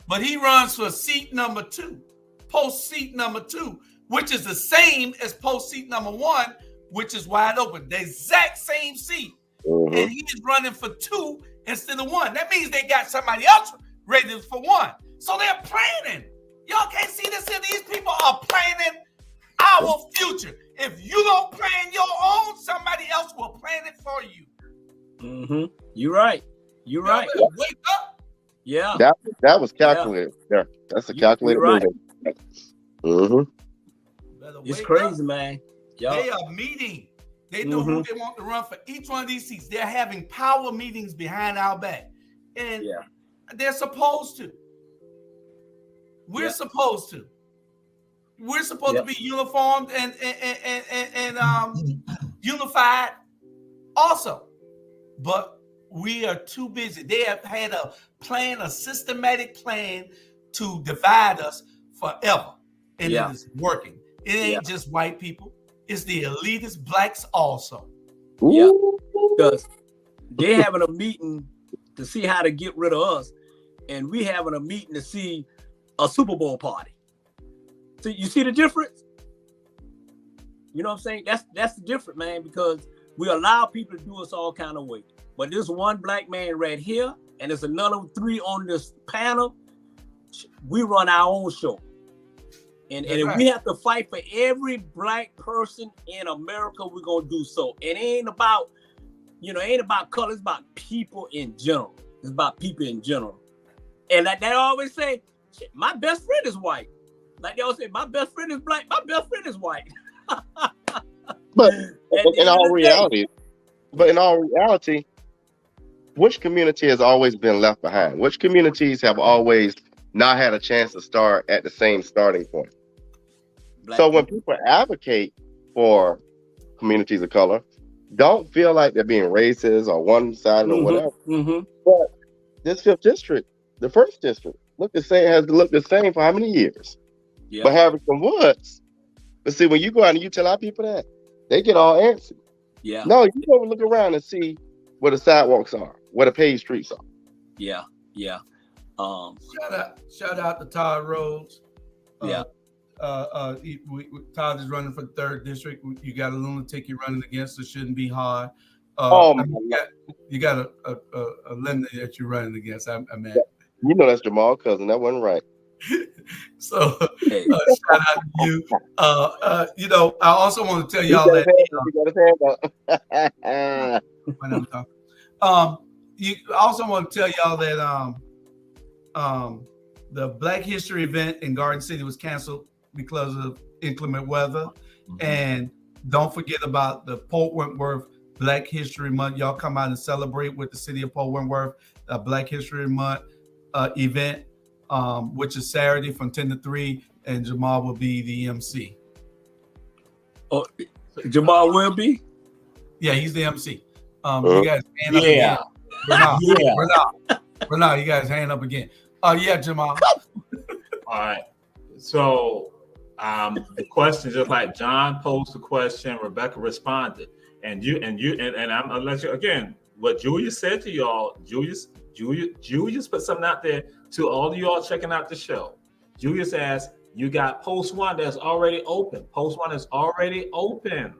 But he runs for seat number 2, post seat number 2, which is the same as post seat number 1, which is wide open. The exact same seat. Mm-hmm. And he is running for 2 instead of 1. That means they got somebody else ready for 1. So they're planning. Y'all can't see this here. These people are planning our future. If you don't plan your own, somebody else will plan it for you. Mm-hmm. You're right. You're right. Wake up. Yeah. That was calculated. Yeah. That's a calculated movement. Mm-hmm. It's crazy, man. Y'all. They are meeting. They know who they want to run for each one of these seats. They're having power meetings behind our back. And they're supposed to. We're supposed to. We're supposed to be uniformed and unified also. But we are too busy. They have had a systematic plan to divide us forever. And it is working. It ain't just white people. It's the elitist blacks also. Yeah. Because they're having a meeting to see how to get rid of us. And we having a meeting to see a Super Bowl party. So you see the difference? You know what I'm saying? That's the difference, man, because we allow people to do us all kind of way. But there's one black man right here, and there's another 3 on this panel. We run our own show. And if we have to fight for every black person in America, we're gonna do so. And it ain't about, it ain't about color, it's about people in general. It's about people in general. And like they always say, shit, my best friend is white. Like they always say, my best friend is black, my best friend is white. But in all reality, which community has always been left behind? Which communities have always not had a chance to start at the same starting point? So when people advocate for communities of color, don't feel like they're being racist or one-sided or whatever. Mm-hmm. But this 5th district, the 1st district, has looked the same for how many years? Yeah. But Harrison Woods. But see, when you go out and you tell our people that, they get all antsy. Yeah. No, you go and look around and see where the sidewalks are, where the paved streets are. Yeah. Yeah. Shout out to Todd Rhodes. Todd is running for the 3rd district. You got a lunatic you're running against. It shouldn't be hard. You got a limit that you're running against. I mean, that's Jamal's cousin. That wasn't right. So shout out to you. I also want to tell y'all that I also want to tell y'all that the Black History event in Garden City was canceled because of inclement weather. Mm-hmm. And don't forget about the Port Wentworth Black History Month. Y'all come out and celebrate with the city of Port Wentworth Black History Month event, which is Saturday from 10 to 3, and Jamal will be the MC. Oh, Jamal will be? Yeah, he's the MC. You guys hand up again. Bernard, you guys hand up again. Yeah, Jamal. All right. So the question, just like John posed the question, Rebecca responded. And I'm gonna let you again. What Julius said to y'all, Julius put something out there to all of y'all checking out the show. Julius asked, you got post one that's already open. Post one is already open.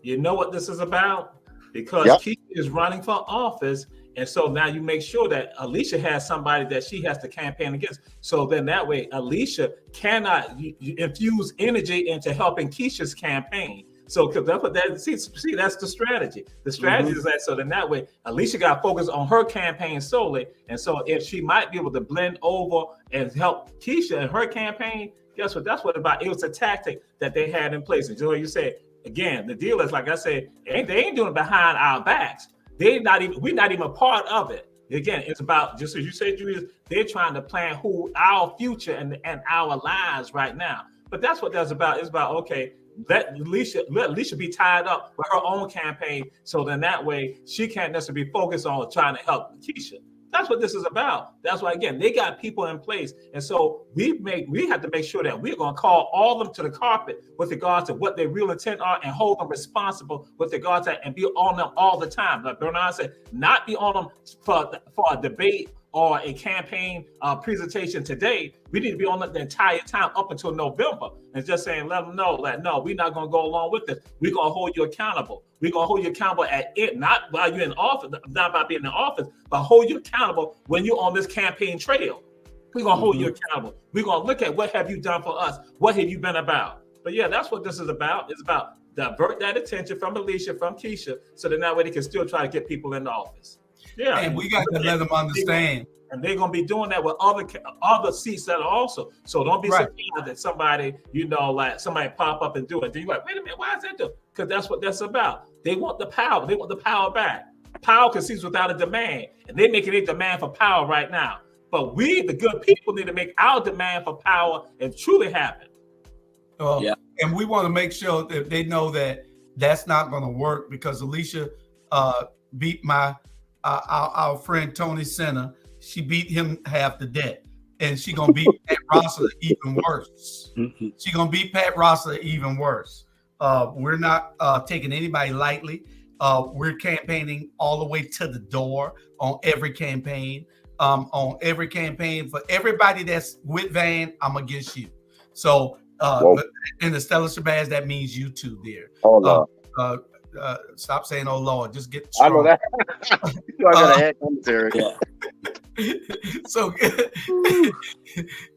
You know what this is about? Because Keisha is running for office. And so now you make sure that Alicia has somebody that she has to campaign against. So then that way, Alicia cannot infuse energy into helping Keisha's campaign. So because that's what that see, that's the strategy. The strategy is that so then that way, Alicia got focused on her campaign solely. And so if she might be able to blend over and help Keisha in her campaign, guess what? That's what about. It was a tactic that they had in place. And so you said again, the deal is like I said, they ain't doing it behind our backs. We're not even a part of it. Again, it's about, just as you said, Julius, they're trying to plan our future and our lives right now. But that's what that's about. It's about, okay, let Alicia be tied up with her own campaign. So then that way she can't necessarily be focused on trying to help Keisha. That's what this is about. That's why, again, they got people in place. And so we have to make sure that we're going to call all of them to the carpet with regards to what their real intent are and hold them responsible with regards to that and be on them all the time. Like Bernard said, not be on them for a debate or a campaign presentation today. We need to be on them the entire time up until November and just saying, let them know that, no, we're not going to go along with this. We're going to hold you accountable. We're going to hold you accountable at it, not while you're in office, not by being in office, but hold you accountable when you're on this campaign trail. We're going to hold you accountable. We're going to look at what have you done for us? What have you been about? But yeah, that's what this is about. It's about divert that attention from Alicia, from Keisha, so that that way they can still try to get people in the office. Yeah, and we got to let them understand. And they're going to be doing that with other seats that are also. So don't be surprised that somebody, like somebody pop up and do it. Then you're like, wait a minute, why is that doing? Because that's what that's about. They want the power. They want the power back. Power concedes without a demand. And they're making a demand for power right now. But we, the good people, need to make our demand for power and truly happen. And we want to make sure that they know that that's not going to work because Alicia beat our friend Tony Senna. She beat him half the debt, and she gonna beat Pat Rossler even worse. She gonna beat Pat Rossler even worse. We're not taking anybody lightly. We're campaigning all the way to the door on every campaign. On every campaign for everybody that's with Van, I'm against you. So in the Stella Shabazz, that means you too, dear. Oh no. Stop saying "oh Lord," just get strong. I know that. I gotta add commentary. Yeah. So,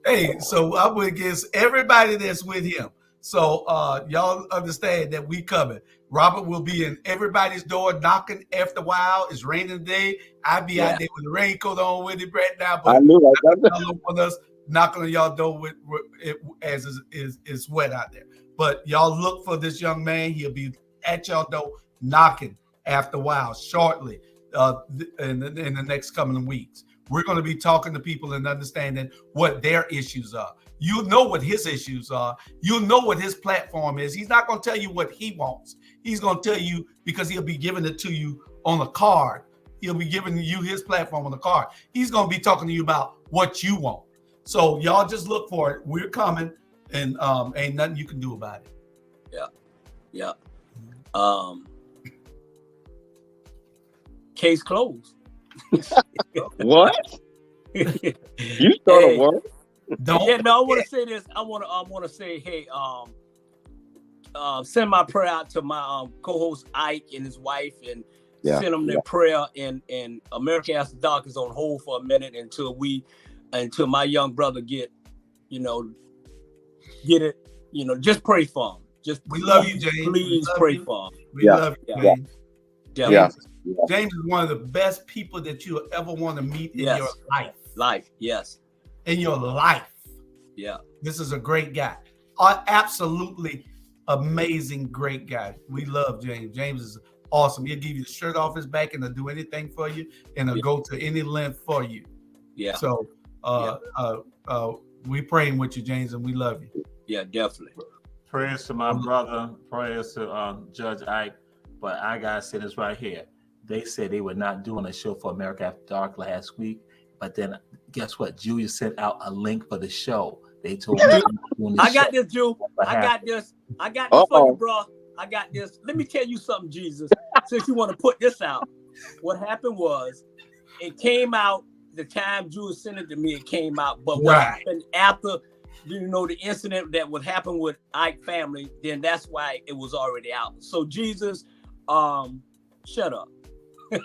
hey, so I'm against everybody that's with him. So, y'all understand that we coming. Robert will be in everybody's door knocking after a while. It's raining today. I'd be out there with a raincoat on with it right now. But I knew that. On us knocking on y'all door with as is wet out there. But y'all look for this young man. He'll be at y'all door knocking after a while, shortly, in the next coming weeks. We're going to be talking to people and understanding what their issues are. You'll know what his issues are. You'll know what his platform is. He's not going to tell you what he wants. He's going to tell you because he'll be giving it to you on a card. He'll be giving you his platform on the card. He's going to be talking to you about what you want. So y'all just look for it. We're coming, and ain't nothing you can do about it. Yeah. Case closed. What? You started what? I want to say this. I want to say, hey, send my prayer out to my co-host Ike and his wife, and send them their prayer. And America After Dark is on hold for a minute until my young brother get get it. Just pray for him. We love you, James. Please pray for him. We love you, James. Yeah. James is one of the best people that you'll ever want to meet in your life. Yes. In your life. Yeah. This is a great guy. Absolutely amazing, great guy. We love James. James is awesome. He'll give you the shirt off his back and he'll do anything for you and he'll go to any length for you. Yeah. So we praying with you, James, and we love you. Yeah, definitely. Prayers to my brother. Prayers to Judge Ike. But I gotta say this right here. They said they were not doing a show for America After Dark last week, but then guess what? Julia sent out a link for the show. They told me I got this, Jew. I got this for you, bro. I got this. Let me tell you something, Jesus. Since you want to put this out, what happened was it came out the time Jew sent it to me. It came out, but what happened after? The incident that would happen with Ike family, then that's why it was already out. So Jesus, shut up.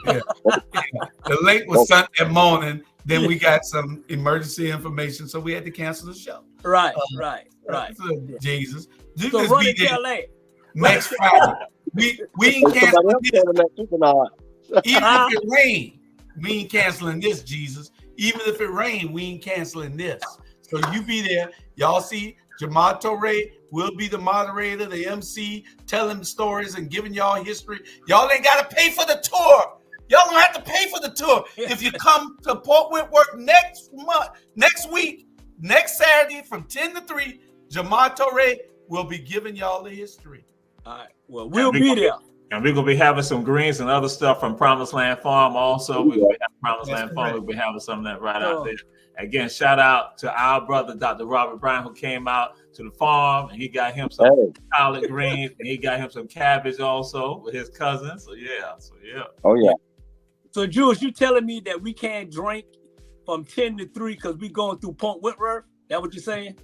Yeah. The link was Sunday morning. Then we got some emergency information, so we had to cancel the show. Right. So, Jesus. So run to LA. Next Friday. We ain't canceling this. Even if it rain, we ain't canceling this, Jesus. Even if it rain, we ain't canceling this. So you be there. Y'all see Jamal Torre will be the moderator, the MC, telling stories and giving y'all history. Y'all ain't got to pay for the tour. Y'all don't have to pay for the tour. If you come to Port Wentworth next week, next Saturday from 10 to 3, Jamal Torre will be giving y'all the history. All right. Well, we'll be there. And we're going to be having some greens and other stuff from Promised Land Farm also. We're going to have Promised Land Farm. We'll be having some of that right out there. Again, shout out to our brother, Dr. Robert Brown, who came out to the farm and he got him some collard greens and he got him some cabbage also with his cousin. So yeah. Oh yeah. So Jules, you telling me that we can't drink from 10 to 3 because we going through Port Wentworth? That what you're saying?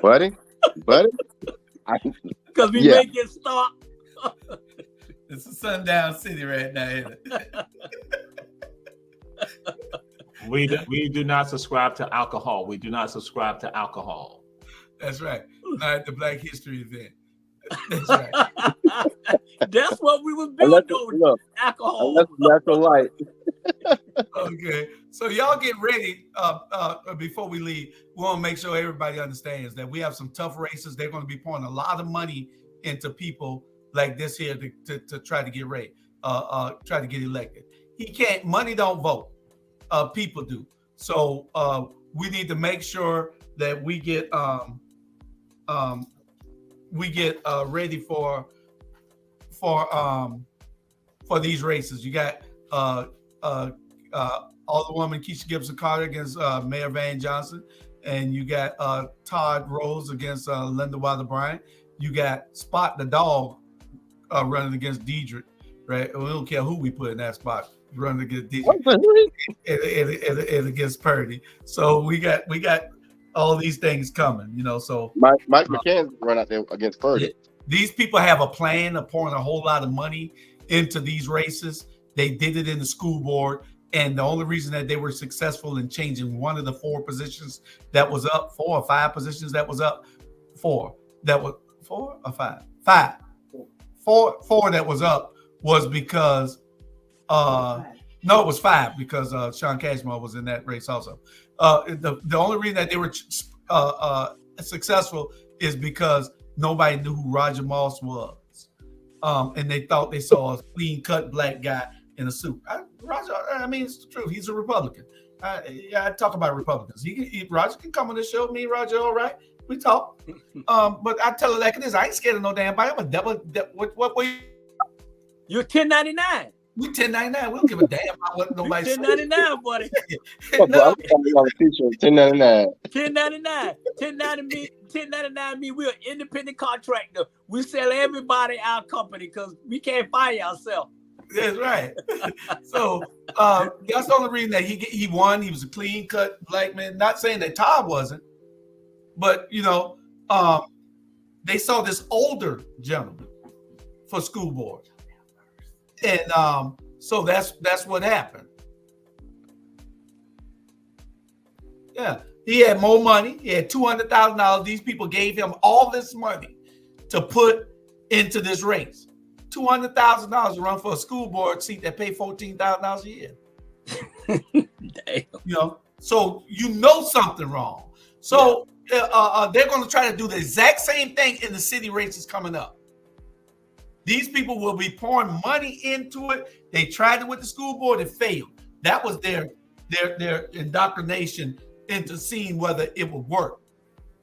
Buddy? Because we may get stopped. It's a sundown city right now, isn't it? We do not subscribe to alcohol. We do not subscribe to alcohol. That's right. Not at the Black History event. That's right. That's what we was built on. Alcohol. That's natural light. Okay. So y'all get ready before we leave. We want to make sure everybody understands that we have some tough races. They're going to be pouring a lot of money into people like this here to try to get ready, try to get elected. Money don't vote. People do. So we need to make sure that we get ready for these races. You got Alderwoman Keisha Gibson Carter against Mayor Van Johnson, and you got Todd Rose against Linda Wilder Bryant. You got Spot the dog running against Dedrick. Right? We don't care who we put in that spot. Running against Dedrick and against Purdy. So we got all these things coming, So Mike McCann run out there against Purdy. Yeah. These people have a plan of pouring a whole lot of money into these races. They did it in the school board, and the only reason that they were successful in changing one of the 4 positions that was up, 4 or 5 positions that was up, 4 that was 4 or 5, 5, 4 that was up was because. No, it was 5 because Sean Cashmore was in that race also. The only reason that they were successful is because nobody knew who Roger Moss was, and they thought they saw a clean-cut black guy in a suit. Roger, it's the truth. He's a Republican. I talk about Republicans. Roger can come on this show. Me and Roger, all right, we talk. But I tell her like this: I ain't scared of no damn body. I'm a devil. What were you? You're 1099. We 1099. We don't give a damn about what nobody says. 1099, buddy. No. 1099. 1099. 1099 mean we're an independent contractor. We sell everybody our company because we can't fire ourselves. That's right. So that's the only reason that he won. He was a clean cut black man. Not saying that Todd wasn't, but they saw this older gentleman for school board. And so that's what happened. Yeah. He had more money. He had $200,000. These people gave him all this money to put into this race. $200,000 to run for a school board seat that pay $14,000 a year. Damn. You know, so you know something wrong. So they're going to try to do the exact same thing in the city races coming up. These people will be pouring money into it. They tried it with the school board and failed. That was their indoctrination into seeing whether it would work.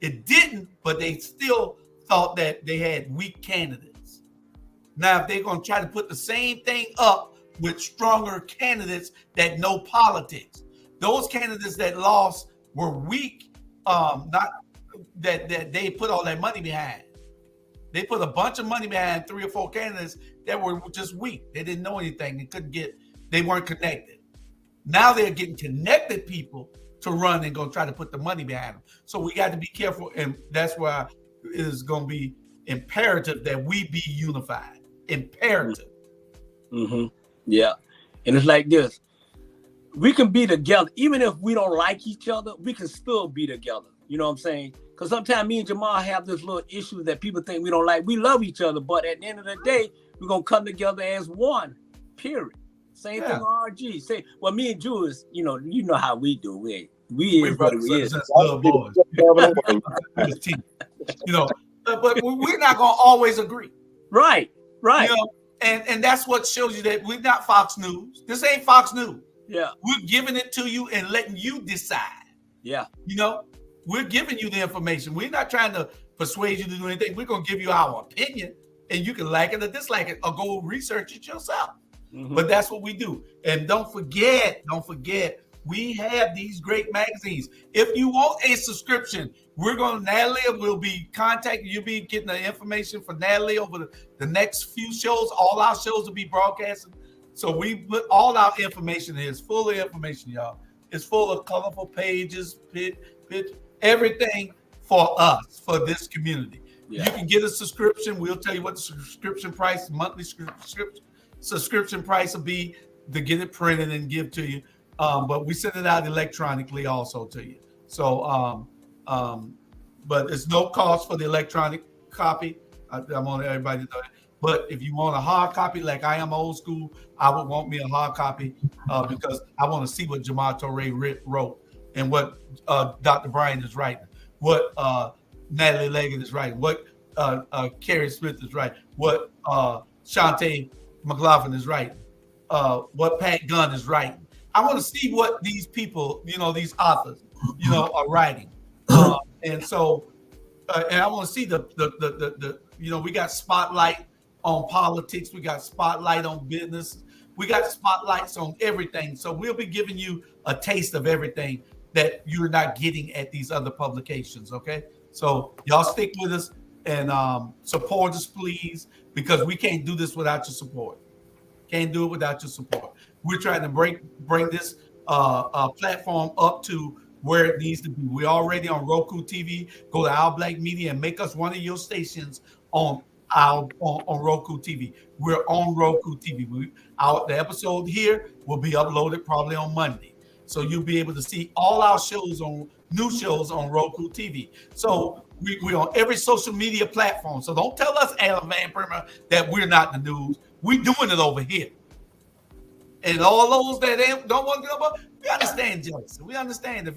It didn't, but they still thought that they had weak candidates. Now, if they're going to try to put the same thing up with stronger candidates that know politics, those candidates that lost were weak, not that they put all that money behind. They put a bunch of money behind 3 or 4 candidates that were just weak. They didn't know anything. They weren't connected. Now they're getting connected people to run and go try to put the money behind them. So we got to be careful, and that's why it is going to be imperative that we be unified. Imperative. Mm-hmm. Yeah. And it's like this. We can be together. Even if we don't like each other, we can still be together. You know what I'm saying? Because sometimes me and Jamal have this little issue that people think we don't like. We love each other, but at the end of the day, we're going to come together as one, period. Same thing on RG. Say, well, me and Jules, you know how we do. We is what we is. Little boys. You know, but we're not going to always agree. Right. You know, and that's what shows you that we're not Fox News. This ain't Fox News. Yeah. We're giving it to you and letting you decide. Yeah. You know, we're giving you the information. We're not trying to persuade you to do anything. We're going to give you our opinion, and you can like it or dislike it or go research it yourself. Mm-hmm. But that's what we do. And don't forget, we have these great magazines. If you want a subscription, Natalie will be contacting you. You'll be getting the information for Natalie over the next few shows. All our shows will be broadcasted. So we put all our information in. It's full of information, y'all. It's full of colorful pages, everything for us, for this community. Yeah. You can get a subscription. We'll tell you what the subscription price, monthly subscription price will be to get it printed and give to you. But we send it out electronically also to you. So, but it's no cost for the electronic copy. I want everybody to know that. But if you want a hard copy, like I am old school, I would want me a hard copy because I want to see what Jamal Torre wrote and what Dr. Bryan is writing, what Natalie Leggett is writing, what Carrie Smith is writing, what Shante McLaughlin is writing, what Pat Gunn is writing. I want to see what these people, these authors, are writing. And so, and I want to see the we got spotlight on politics. We got spotlight on business. We got spotlights on everything. So we'll be giving you a taste of everything that you're not getting at these other publications. Okay. So y'all stick with us and support us, please, because we can't do this without your support. Can't do it without your support. We're trying to bring this platform up to where it needs to be. We're already on Roku TV. Go to Our Black Media and make us one of your stations on Roku TV. We're on Roku TV. The episode here will be uploaded probably on Monday. So you'll be able to see all our new shows on Roku TV. So we're on every social media platform. So don't tell us, Alan Van Primer, that we're not the news. We're doing it over here. And all those that don't want to go about, we understand, Jason. We understand if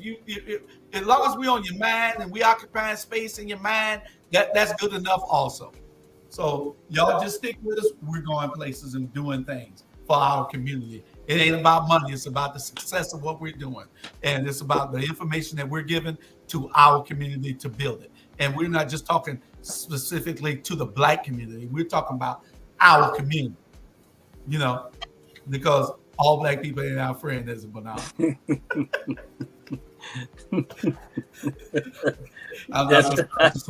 as long as we're on your mind and we occupying space in your mind, that's good enough also. So y'all just stick with us. We're going places and doing things for our community. It ain't about money. It's about the success of what we're doing. And it's about the information that we're giving to our community to build it. And we're not just talking specifically to the Black community. We're talking about our community, because all Black people ain't our friend, as a banana.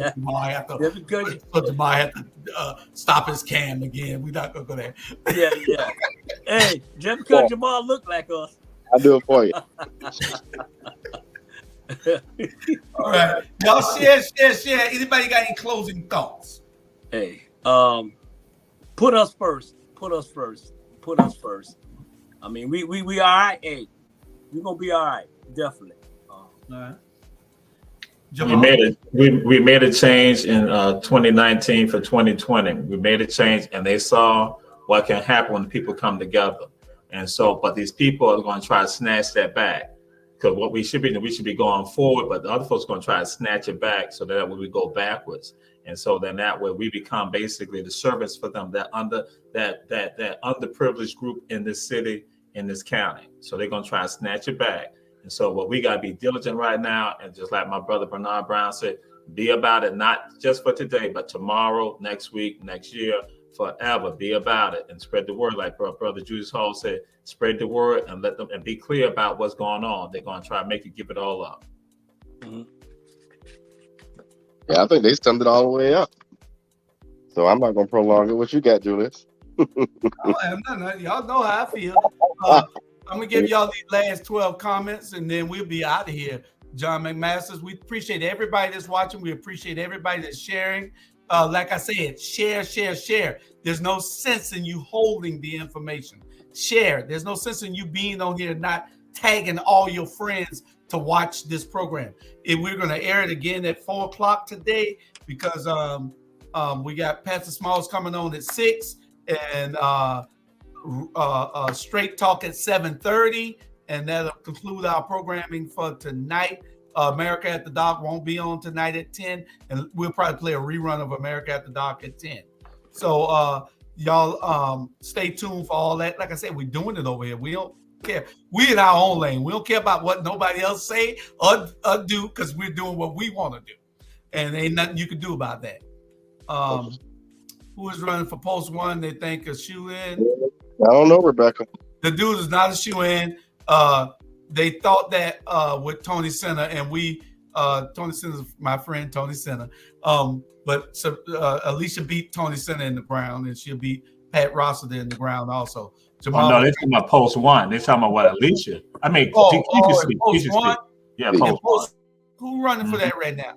Jamal have to stop his cam again. We're not gonna go there. Yeah. Hey, just because Jamal look like us, I'll do it for you. All right, y'all share. Anybody got any closing thoughts? Hey, put us first. I mean, we all right. Hey, we're gonna be all right, definitely. All right. Jamal? We made a change in 2019 for 2020. We made a change, and they saw what can happen when people come together. And so, but these people are going to try to snatch that back. Because what we should be going forward, but the other folks are going to try to snatch it back so that way we go backwards. And so then that way we become basically the servants for them that underprivileged group in this city, in this county. So they're going to try to snatch it back. And so what we got to be diligent right now, and just like my brother Bernard Brown said, be about it, not just for today, but tomorrow, next week, next year, forever. Be about it and spread the word. Like brother Julius Hall said, spread the word and let them and be clear about what's going on. They're going to try to make you give it all up. Mm-hmm. Yeah, I think they summed it all the way up. So I'm not going to prolong it. What you got, Julius? Y'all know how I feel. I'm going to give y'all these last 12 comments, and then we'll be out of here. John McMasters, we appreciate everybody that's watching. We appreciate everybody that's sharing. Like I said, share. There's no sense in you holding the information. Share. There's no sense in you being on here not tagging all your friends to watch this program. And we're going to air it again at 4 o'clock today because we got Pastor Smalls coming on at 6 and Straight Talk at 7:30, and that'll conclude our programming for tonight. America at the Dock won't be on tonight at 10, and we'll probably play a rerun of America at the Dock at 10. So y'all stay tuned for all that. Like I said, we're doing it over here. We don't care. We in our own lane. We don't care about what nobody else say or do because we're doing what we want to do, and ain't nothing you can do about that. Who is running for post 1? They think a shoe-in. I don't know, Rebecca. The dude is not a shoe-in. They thought that with Tony Senna, and Tony Senna's my friend, Tony Senna. But Alicia beat Tony Senna in the ground, and she'll beat Pat Rossiter in the ground also. Jamal, no, they're talking about post 1. They're talking about what, Alicia? I mean, post 1. Yeah, post 1. Who running for that right now?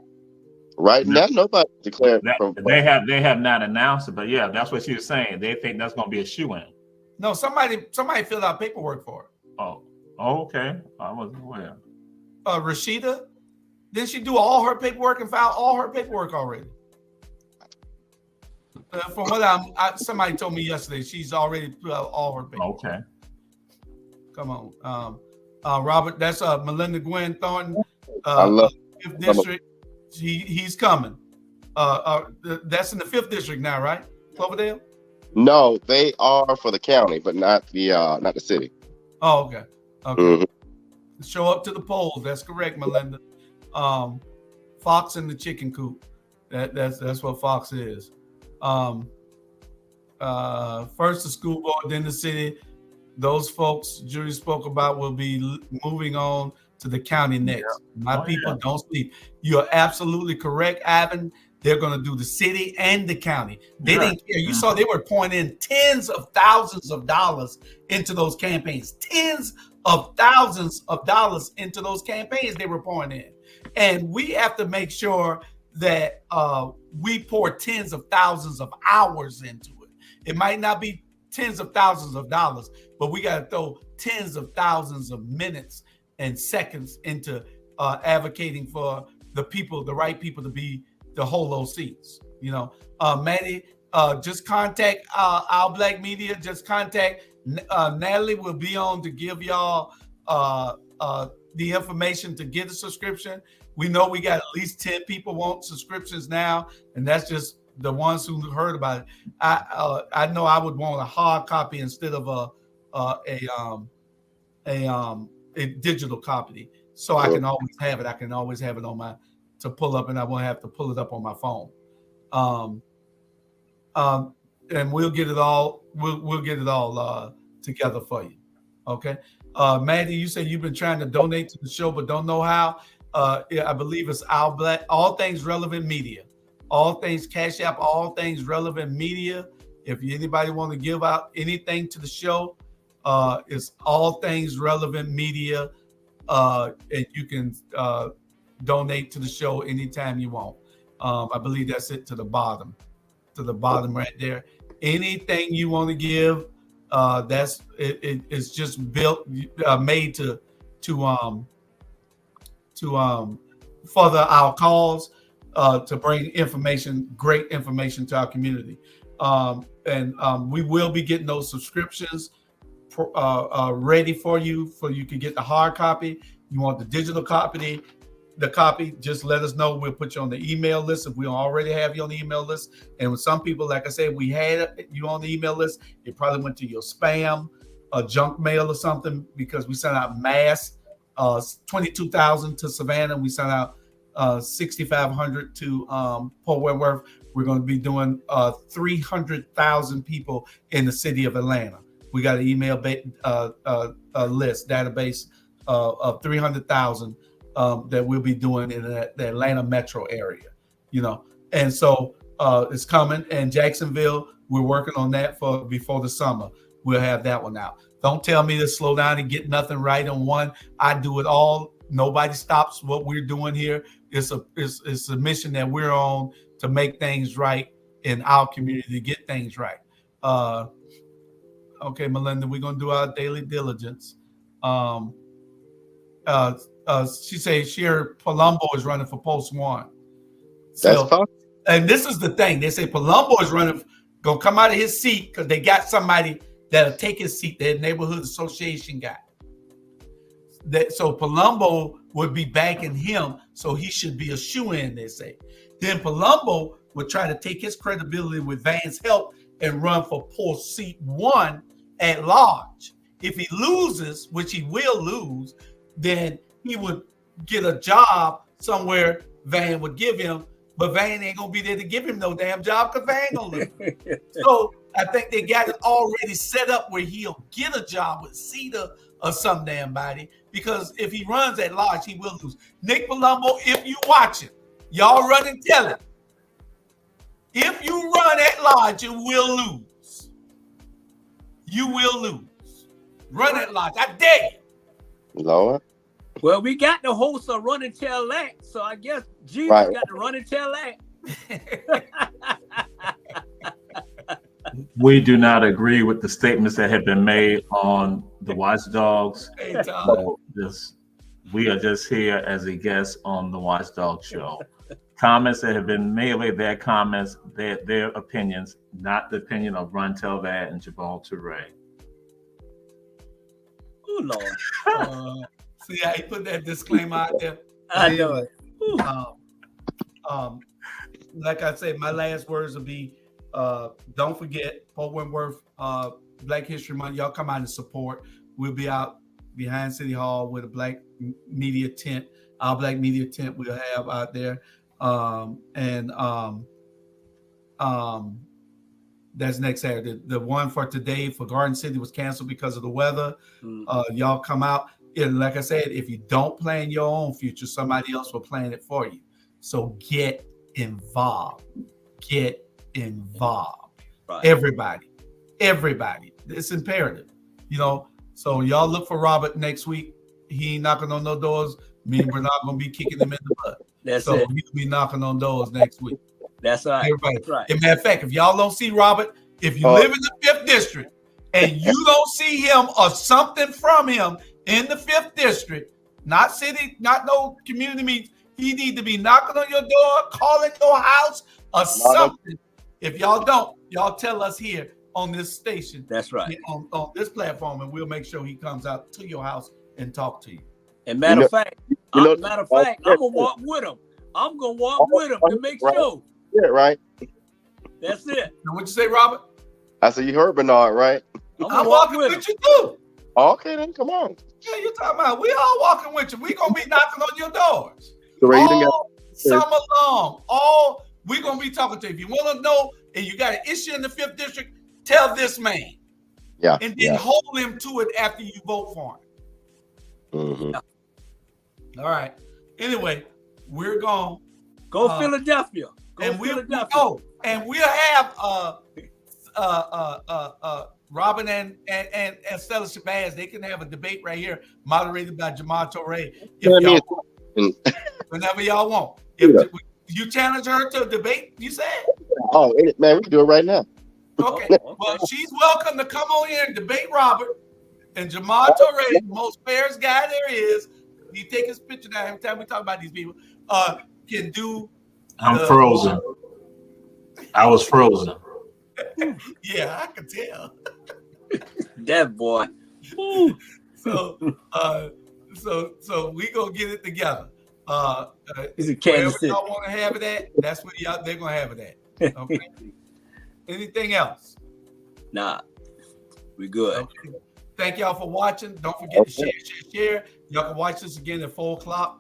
Right now, nobody declared. They have not announced it, but yeah, that's what she was saying. They think that's going to be a shoe-in. No, somebody filled out paperwork for it. Oh, okay. I wasn't aware. Rashida, didn't she do all her paperwork and file all her paperwork already? From what somebody told me yesterday, she's already put out all her paperwork. Okay. Come on, Robert. That's Melinda Gwen Thornton, I love 5th district. He's coming. That's in the 5th district now, right? Cloverdale. No, they are for the county, but not the city. Oh, okay. Mm-hmm. Show up to the polls. That's correct, Melinda. Fox in the chicken coop. That's what Fox is. First the school board, then the city. Those folks Julie spoke about will be moving on to the county next. My people don't sleep. You are absolutely correct, Ivan. They're going to do the city and the county. They didn't care. You saw they were pouring in tens of thousands of dollars into those campaigns. Tens of thousands of dollars into those campaigns they were pouring in. And we have to make sure that we pour tens of thousands of hours into it. It might not be tens of thousands of dollars, but we got to throw tens of thousands of minutes and seconds into advocating for the people, the right people to hold those seats. You know, Maddie, just contact Our Black Media. Just contact Natalie. Will be on to give y'all the information to get a subscription. We know we got at least 10 people want subscriptions now, and that's just the ones who heard about it. I know I would want a hard copy instead of a digital copy, so I can always have it. I can always have it on to pull up, and I won't have to pull it up on my phone. And we'll get it all. We'll get it all together for you. Okay, Maddie, you said you've been trying to donate to the show, but don't know how. I believe it's Our Black, All Things Relevant Media, All Things Cash App, All Things Relevant Media. If anybody want to give out anything to the show, it's All Things Relevant Media, and you can donate to the show anytime you want. I believe that's it to the bottom right there. Anything you want to give, that's it's just built, made to for our cause to bring information, great information to our community. And we will be getting those subscriptions ready for you can get the hard copy. You want the digital copy, just let us know. We'll put you on the email list if we don't already have you on the email list. And with some people, like I said, we had you on the email list, it probably went to your spam, junk mail or something, because we sent out mass 22,000 to Savannah. We sent out 6,500 to Port Wentworth. We're going to be doing 300,000 people in the city of Atlanta. We got an email list database of 300,000 that we'll be doing in the Atlanta metro area, and so it's coming. And Jacksonville, we're working on that for before the summer. We'll have that one out. Don't tell me to slow down and get nothing right on one. I do it all. Nobody stops what we're doing here. It's a mission that we're on to make things right in our community, to get things right. Okay, Melinda, we're gonna do our daily diligence. She says here Palumbo is running for post 1. That's fine. And this is the thing. They say Palumbo is gonna come out of his seat because they got somebody that'll take his seat, their neighborhood association guy. So Palumbo would be backing him, so he should be a shoo-in, they say. Then Palumbo would try to take his credibility with Van's help and run for post seat 1 at large. If he loses, which he will lose, then he would get a job somewhere Van would give him, but Van ain't gonna be there to give him no damn job because Van gonna lose. So I think they got it already set up where he'll get a job with CETA or some damn body, because if he runs at large, he will lose. Nick Palumbo, if you watch it, y'all run and tell him. If you run at large, you will lose. You will lose. Run at large. I dare you. Lord. Well, we got the host of Run and Tell That, so I guess Jesus got to run and tell that. We do not agree with the statements that have been made on the Watchdogs. So we are just here as a guest on the Watchdog Show. Comments that have been made, their comments, their opinions, not the opinion of Run Tell That and Jabal Touré. Oh, Lord. See how he put that disclaimer out there? I know it. Like I said, my last words will be, don't forget, Port Wentworth Black History Month. Y'all come out and support. We'll be out behind City Hall with a black media tent. Our black media tent we'll have out there. That's next Saturday. The one for today for Garden City was canceled because of the weather. Y'all come out. And like I said, if you don't plan your own future, somebody else will plan it for you. So get involved. Get involved. Right. Everybody. It's imperative. So y'all look for Robert next week. He ain't knocking on no doors. Me and Bernard gonna be kicking him in the butt. He'll be knocking on doors next week. That's right. Everybody. That's right. As a matter of fact, if y'all don't see Robert, if you live in the 5th district and you don't see him or something from him in the 5th district, not city, not no community meetings, he need to be knocking on your door, calling your house or something. If y'all don't, y'all tell us here on this station. That's right. On this platform, and we'll make sure he comes out to your house and talk to you. And matter of fact, I'm gonna walk with him. I'm gonna walk with him to make sure. Yeah, right. That's it. What'd you say, Robert? I said you heard Bernard, right? I'm walking with you too. Okay, then come on. Yeah, you talking about? We all walking with you. We gonna be knocking on your doors all summer long. We gonna be talking to you. If you want to know and you got an issue in the 5th district, tell this man. Yeah. And then hold him to it after you vote for him. Mm-hmm. Yeah. All right. Anyway, we're going. Go Philadelphia. Philadelphia. And we'll have Robin and Stella Shabazz. They can have a debate right here, moderated by Jamal Touré. Whenever y'all want. If you challenge her to a debate, you said? Oh, man, we can do it right now. Okay. Well, she's welcome to come on here and debate Robert. And Jamal Touré, the most fairest guy there is. He take his picture down every time we talk about these people. can do. I'm frozen. I was frozen. Yeah, I could tell. That boy. So we gonna get it together. He's in Wherever Kansas City. y'all want to have it at, that's where they're gonna have it at. Okay. Anything else? Nah, we good. Okay. Thank y'all for watching. Don't forget to share. Y'all can watch this again at 4:00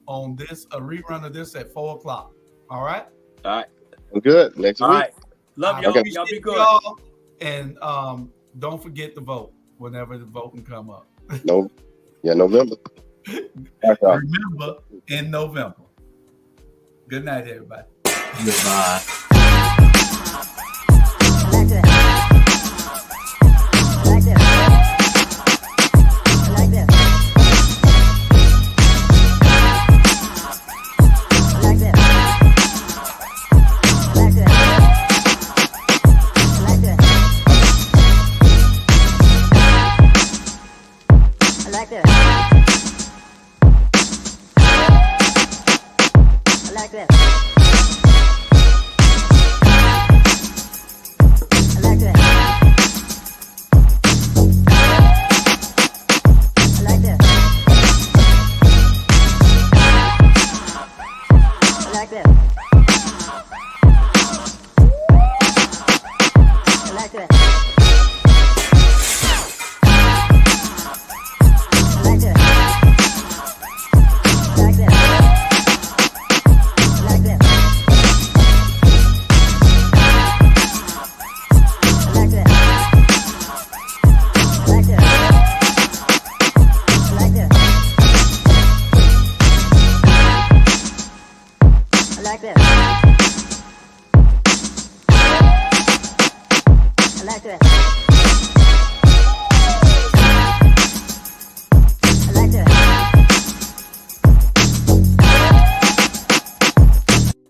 on this, a rerun of this at 4:00. All right. All right. I'm good. Next week. All right. Love y'all. Okay. Y'all be good. Y'all. And don't forget to vote whenever the voting come up. No. Yeah, November. Remember, in November. Good night, everybody. Goodbye. I like that.